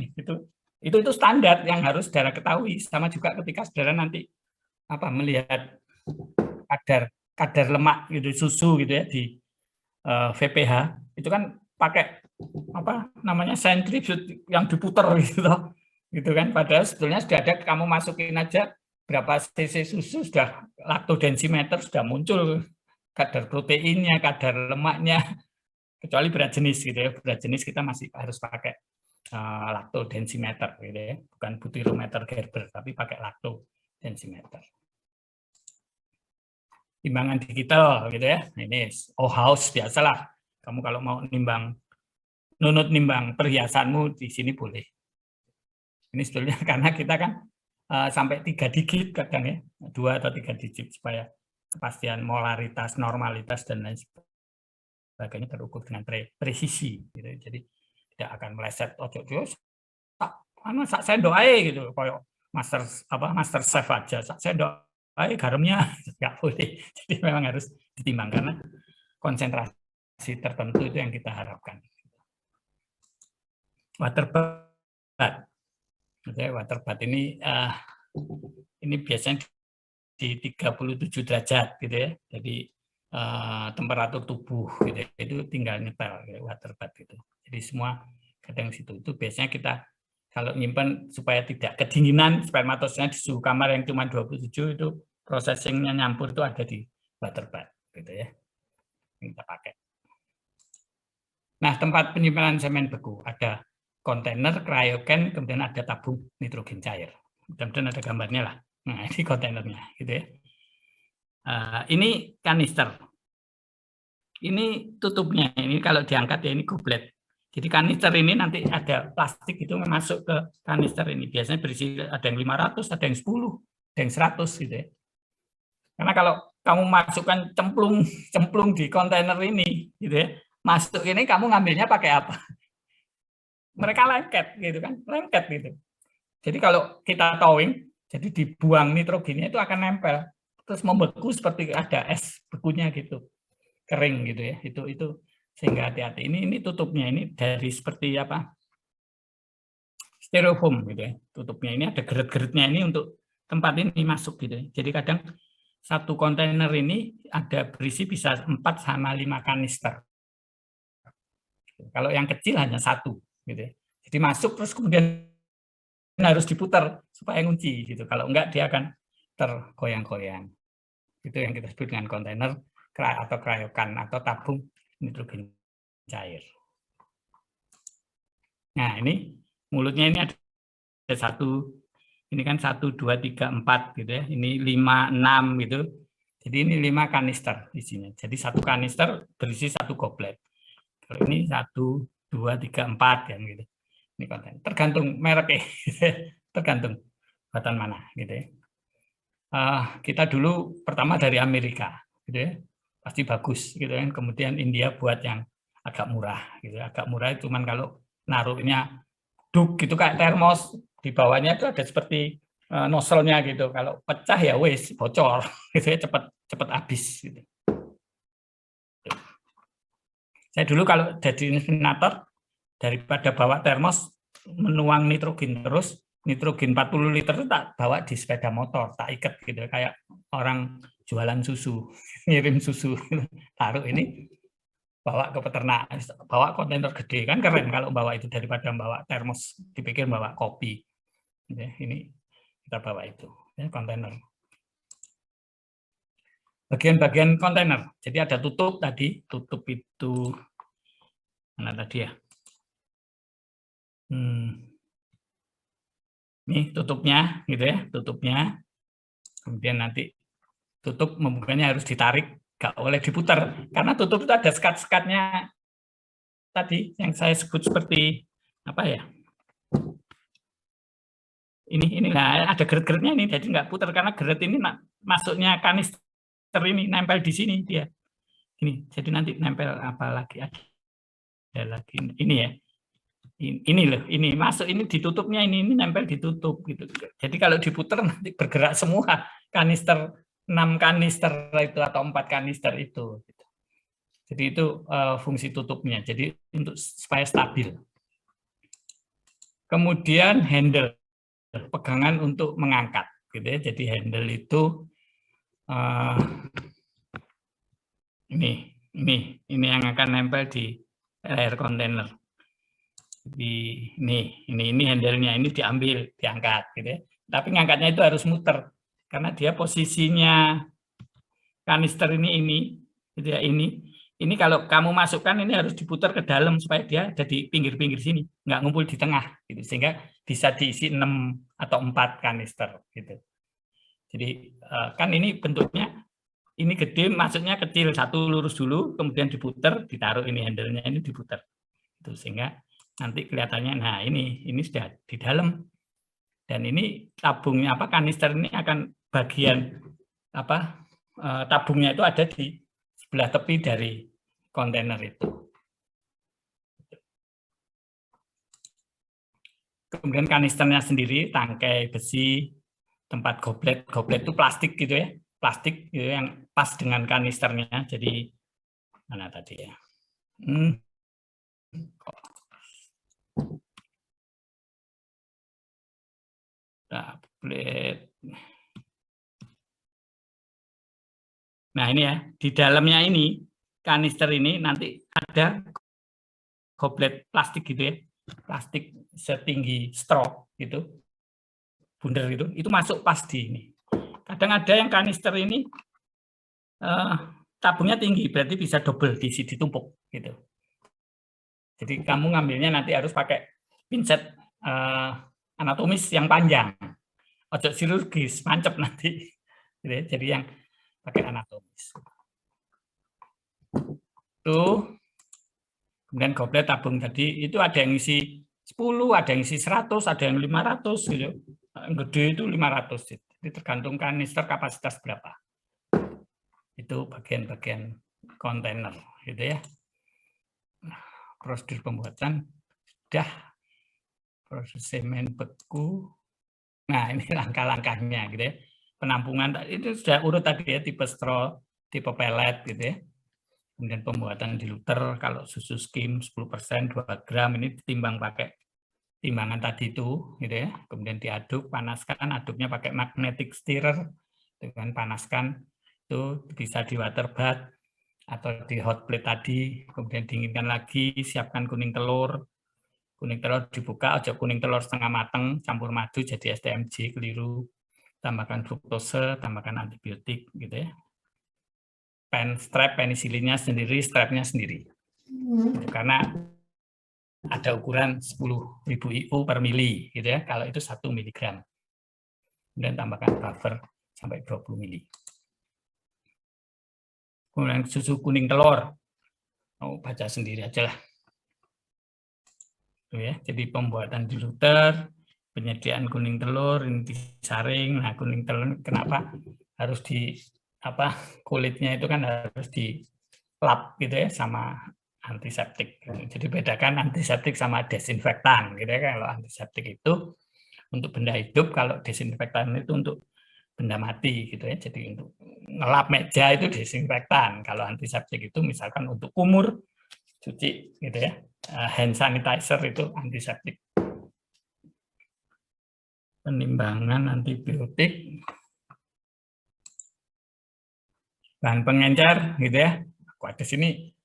Itu standar yang harus saudara ketahui. Sama juga ketika saudara nanti apa melihat kadar lemak gitu, susu gitu ya di VPH, itu kan pakai apa namanya centrifuge yang diputer gitu kan, padahal sebetulnya sudah ada, kamu masukin aja berapa cc susu sudah laktodensimeter sudah muncul kadar proteinnya, kadar lemaknya, kecuali berat jenis gitu ya. Berat jenis kita masih harus pakai laktodensimeter gitu ya, bukan butirometer Gerber tapi pakai laktodensimeter. Timbangan digital gitu ya, ini house biasalah, kamu kalau mau nimbang perhiasanmu di sini boleh. Ini sebetulnya karena kita kan sampai 3 digit kadang ya, 2 atau 3 digit supaya kepastian molaritas, normalitas dan lain sebagainya terukur dengan presisi. Gitu. Jadi tidak akan meleset ojo sak sendok ae gitu, kayak master chef aja, sak sendok ae garamnya nggak boleh. Jadi memang harus ditimbang karena konsentrasi tertentu itu yang kita harapkan. Water bath. Water bath ini biasanya di 37 derajat gitu ya. Jadi temperatur tubuh gitu, itu tinggal nyetel gitu, water bath itu. Jadi semua kadang situ itu biasanya kita kalau nyimpan supaya tidak kedinginan, spermatozoa di suhu kamar yang cuma 27 itu processingnya nyampur itu ada di water bath gitu ya. Kita pakai. Nah, tempat penyimpanan semen beku ada kontainer, cryogen, kemudian ada tabung nitrogen cair. Mudah-mudahan ada gambarnya lah. Nah, ini kontainernya, gitu ya. Ini kanister. Ini tutupnya. Ini kalau diangkat ya ini goblet. Jadi kanister ini nanti ada plastik itu masuk ke kanister ini. Biasanya berisi ada yang 500, ada yang 10, ada yang 100 gitu ya. Karena kalau kamu masukkan cemplung di kontainer ini, gitu ya, masuk ini kamu ngambilnya pakai apa? Mereka lengket gitu kan, lengket gitu. Jadi kalau kita towing, jadi dibuang nitrogennya itu akan nempel, terus membeku seperti ada es bekunya gitu, kering gitu ya. Itu sehingga hati-hati. Ini tutupnya ini dari seperti apa? Styrofoam gitu ya. Tutupnya ini ada geret-geretnya ini untuk tempat ini masuk gitu ya. Jadi kadang satu kontainer ini ada berisi bisa 4 sama 5 kanister. Kalau yang kecil hanya 1 gitu ya. Jadi masuk terus kemudian harus diputar supaya ngunci gitu. Kalau enggak dia akan tergoyang-goyang. Itu yang kita sebut dengan kontainer atau cryokan atau tabung nitrogen cair. Nah, ini mulutnya ini ada 1, ini kan 1, 2, 3, 4 gitu ya. Ini 5, 6 gitu. Jadi ini 5 kanister di sini. Jadi 1 kanister berisi 1 goblet. Kalau ini 1, 2, 3, 4 kan gitu. Ini konten. Tergantung mereknya, tergantung buatan mana gitu ya. Kita dulu pertama dari Amerika, gitu ya, pasti bagus gitu kan. Kemudian India buat yang agak murah gitu. Agak murah cuman kalau naruhnya duk gitu kayak termos, di bawahnya itu ada seperti nozzle-nya gitu. Kalau pecah ya wis bocor gitu ya, cepat habis gitu. Saya dulu kalau jadi insinerator daripada bawa termos menuang nitrogen terus, nitrogen 40 liter itu tak bawa di sepeda motor, tak ikat gitu kayak orang jualan susu, ngirim susu, taruh ini bawa ke peternak, bawa kontainer gede kan keren kalau bawa itu daripada bawa termos, dipikir bawa kopi. Ini kita bawa itu ya, kontainer. Bagian-bagian kontainer, jadi ada tutup tadi, tutup itu mana tadi ya? Ini tutupnya, gitu ya, tutupnya. Kemudian nanti tutup membukanya harus ditarik, nggak boleh diputar, karena tutup itu ada sekat-sekatnya tadi yang saya sebut seperti apa ya? Ini nah ada geret-geretnya ini, jadi nggak putar karena geret ini masuknya kanister ini nempel di sini dia. Ini, jadi nanti nempel apa lagi ada lagi ini ya. Ini loh, ini masuk ini ditutupnya ini nempel ditutup gitu. Jadi kalau diputar nanti bergerak semua kanister 6 kanister itu atau 4 kanister itu. Jadi itu fungsi tutupnya. Jadi untuk supaya stabil. Kemudian handle pegangan untuk mengangkat, gitu ya. Jadi handle itu ini yang akan nempel di air kontainer. Ini handle-nya ini diambil, diangkat, gitu ya. Tapi ngangkatnya itu harus muter karena dia posisinya kanister ini, gitu ya, ini kalau kamu masukkan ini harus diputar ke dalam supaya dia ada di pinggir-pinggir sini, nggak ngumpul di tengah, gitu, sehingga bisa diisi 6 atau 4 kanister, gitu. Jadi kan ini bentuknya ini gede, masuknya kecil, satu lurus dulu, kemudian diputar, ditaruh ini handle-nya ini diputar, itu sehingga nanti kelihatannya, nah ini sudah di dalam, dan ini tabungnya apa kanister ini akan bagian apa tabungnya itu ada di sebelah tepi dari kontainer itu. Kemudian kanisternya sendiri tangkai besi, tempat goblet itu plastik gitu ya, plastik gitu yang pas dengan kanisternya. Jadi mana tadi ya? Nah ini ya, di dalamnya ini kanister ini nanti ada goblet plastik gitu ya, plastik setinggi straw gitu, bundar itu masuk pas di ini. Kadang ada yang kanister ini tabungnya tinggi, berarti bisa double diisi ditumpuk gitu. Jadi kamu ngambilnya nanti harus pakai pinset anatomis yang panjang, ojo chirurgis, mancep nanti. Jadi yang pakai anatomis. Tuh. Kemudian goblet tabung tadi itu ada yang isi 10, ada yang isi 100, ada yang 500 gitu. Yang gede itu 500. Jadi tergantung kanister kapasitas berapa. Itu bagian-bagian kontainer gitu ya. Prosedur pembuatan sudah, proses semen beku. Nah, ini langkah-langkahnya gitu ya. Penampungan itu sudah urut tadi ya, tipe straw, tipe pelet gitu ya. Kemudian pembuatan diluter, kalau susu skim 10%, 2 gram, ini ditimbang pakai timbangan tadi itu, gitu ya. Kemudian diaduk, panaskan, aduknya pakai magnetic stirrer, dengan panaskan, itu bisa di water bath, atau di hot plate tadi, kemudian dinginkan lagi, siapkan kuning telur dibuka, ojo kuning telur setengah mateng, campur madu jadi STMJ, keliru, tambahkan fruktose, tambahkan antibiotik, gitu ya. Pen strap penisilinnya sendiri, strapnya sendiri. Karena ada ukuran 10.000 IU per mili, gitu ya. Kalau itu 1 miligram. Kemudian tambahkan buffer sampai 20 mili. Kemudian susu kuning telur. Baca sendiri aja lah. Ya, jadi pembuatan diluter, penyediaan kuning telur, ini disaring. Nah, kuning telur kenapa harus kulitnya itu kan harus dilap gitu ya sama antiseptik. Jadi bedakan antiseptik sama desinfektan, gitu ya. Kalau antiseptik itu untuk benda hidup, kalau desinfektan itu untuk benda mati, gitu ya. Jadi untuk ngelap meja itu desinfektan. Kalau antiseptik itu misalkan untuk kumur, cuci, gitu ya. Hand sanitizer itu antiseptik. Penimbangan antibiotik, bahan pengencer, gitu ya. Aku ada sini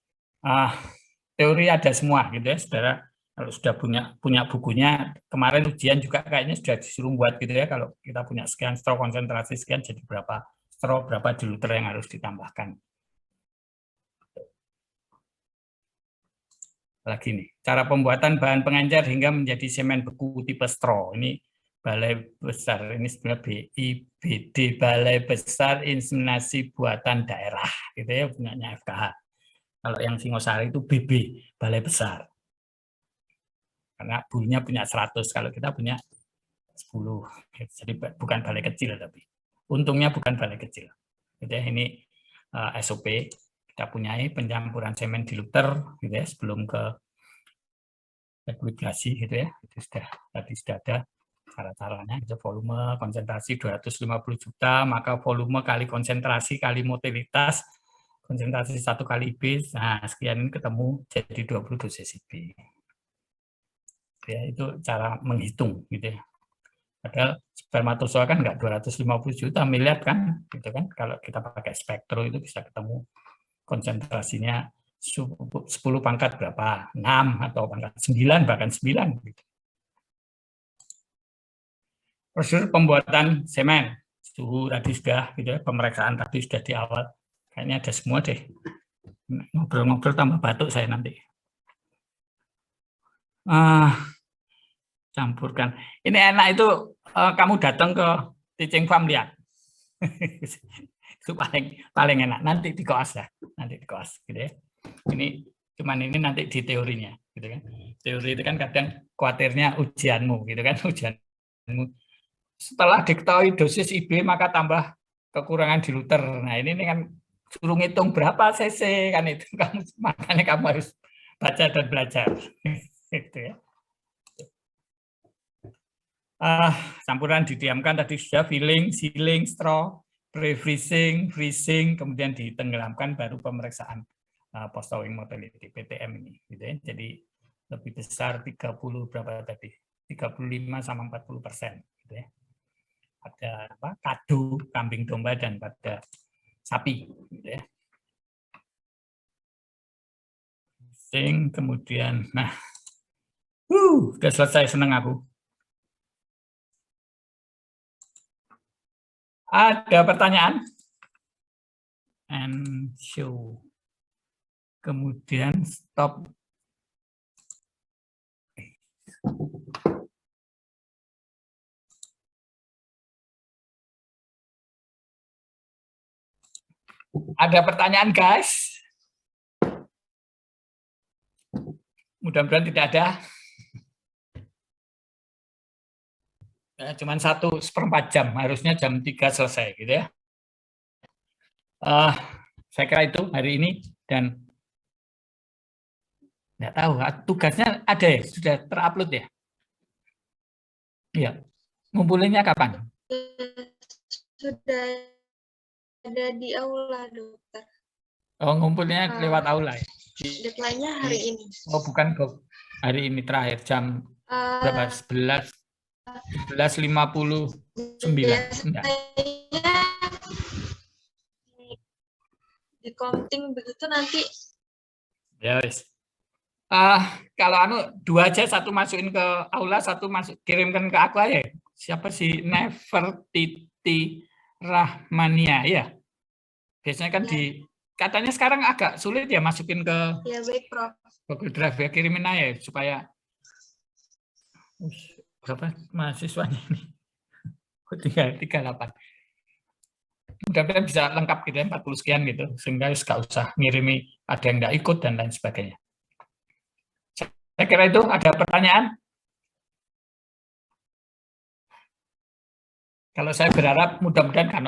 teori ada semua, gitu ya, saudara. Kalau sudah punya bukunya, kemarin ujian juga kayaknya sudah disuruh buat, gitu ya. Kalau kita punya sekian straw konsentrasi sekian, jadi berapa straw, berapa diluter yang harus ditambahkan. Lagi nih, cara pembuatan bahan pengencer hingga menjadi semen beku tipe straw. Ini Balai Besar, ini sebenarnya BIBD, Balai Besar Inseminasi Buatan Daerah, gitu ya, punyanya FKH. Kalau yang Singosari itu BB, Balai Besar. Karena bulunya punya 100, kalau kita punya 10. Jadi bukan balai kecil, tapi untungnya bukan balai kecil. Jadi ini SOP, kita punyai pencampuran semen diluter, gitu ya, sebelum ke ekuidrasi, gitu ya. Itu tadi sudah ada cara-caranya, itu volume konsentrasi 250 juta, maka volume kali konsentrasi kali motilitas, konsentrasi 1 kali IB, nah sekian ini ketemu jadi 20 dosis IB. Ya, itu cara menghitung, gitu ya. Padahal spermatozoa kan nggak 250 juta miliar kan, gitu kan. Kalau kita pakai spektro itu bisa ketemu konsentrasinya 10 pangkat berapa, 6 atau pangkat 9, bahkan 9. Gitu. Prosedur pembuatan semen, suhu tadi sudah, gitu ya, pemeriksaan tadi sudah di awal. Kayaknya ada semua deh. Ngobrol-ngobrol tambah batuk saya nanti. Campurkan. Ini enak itu kamu datang ke teaching farm lihat. Itu paling enak. Nanti di koas ya, nanti di koas, gitu ya. Ini nanti di teorinya, gitu kan. Teori itu kan kadang khawatirnya ujianmu, gitu kan, ujianmu. Setelah diketahui dosis IB maka tambah kekurangan diluter. Nah ini kan suruh ngitung berapa cc kan itu, makanya kamu harus baca dan belajar, gitu ya. Campuran didiamkan tadi sudah, filling, sealing, straw, pre-freezing, freezing, kemudian ditenggelamkan, baru pemeriksaan post-thawing motility PTM ini, gitu ya. Jadi lebih besar 30 berapa tadi, 35 sama 40%, gitu ya. Pada kadu, kambing domba, dan pada sapi, gitu ya. Freezing, kemudian, nah, udah selesai, seneng aku. Ada pertanyaan? And show. Kemudian stop. Ada pertanyaan, guys? Mudah-mudahan tidak ada. Cuman 1/4 jam, harusnya jam 3 selesai, gitu ya. Saya kira itu hari ini, dan nggak tahu tugasnya ada ya, sudah terupload ya. Iya, ngumpulinnya kapan? Sudah ada di aula, dokter. Oh, ngumpulnya lewat aula ya? Deadline-nya hari ini. Oh, bukan hari ini terakhir jam berapa? 11.59. Enggak. Di counting begitu nanti. Ya wis. Kalau 2 aja, 1 masukin ke aula, 1 kirimkan ke aku aja. Siapa sih? Nefertiti Rahmania ya. Biasanya kan katanya sekarang agak sulit ya masukin ke baik, Prof. Google Drive ya, kirimin aja supaya berapa mahasiswanya ini? 38. Mudah-mudahan bisa lengkap gitu ya, 40 sekian gitu, sehingga nggak usah ngirimi ada yang nggak ikut dan lain sebagainya. Saya kira itu. Ada pertanyaan? Kalau saya berharap mudah-mudahan kan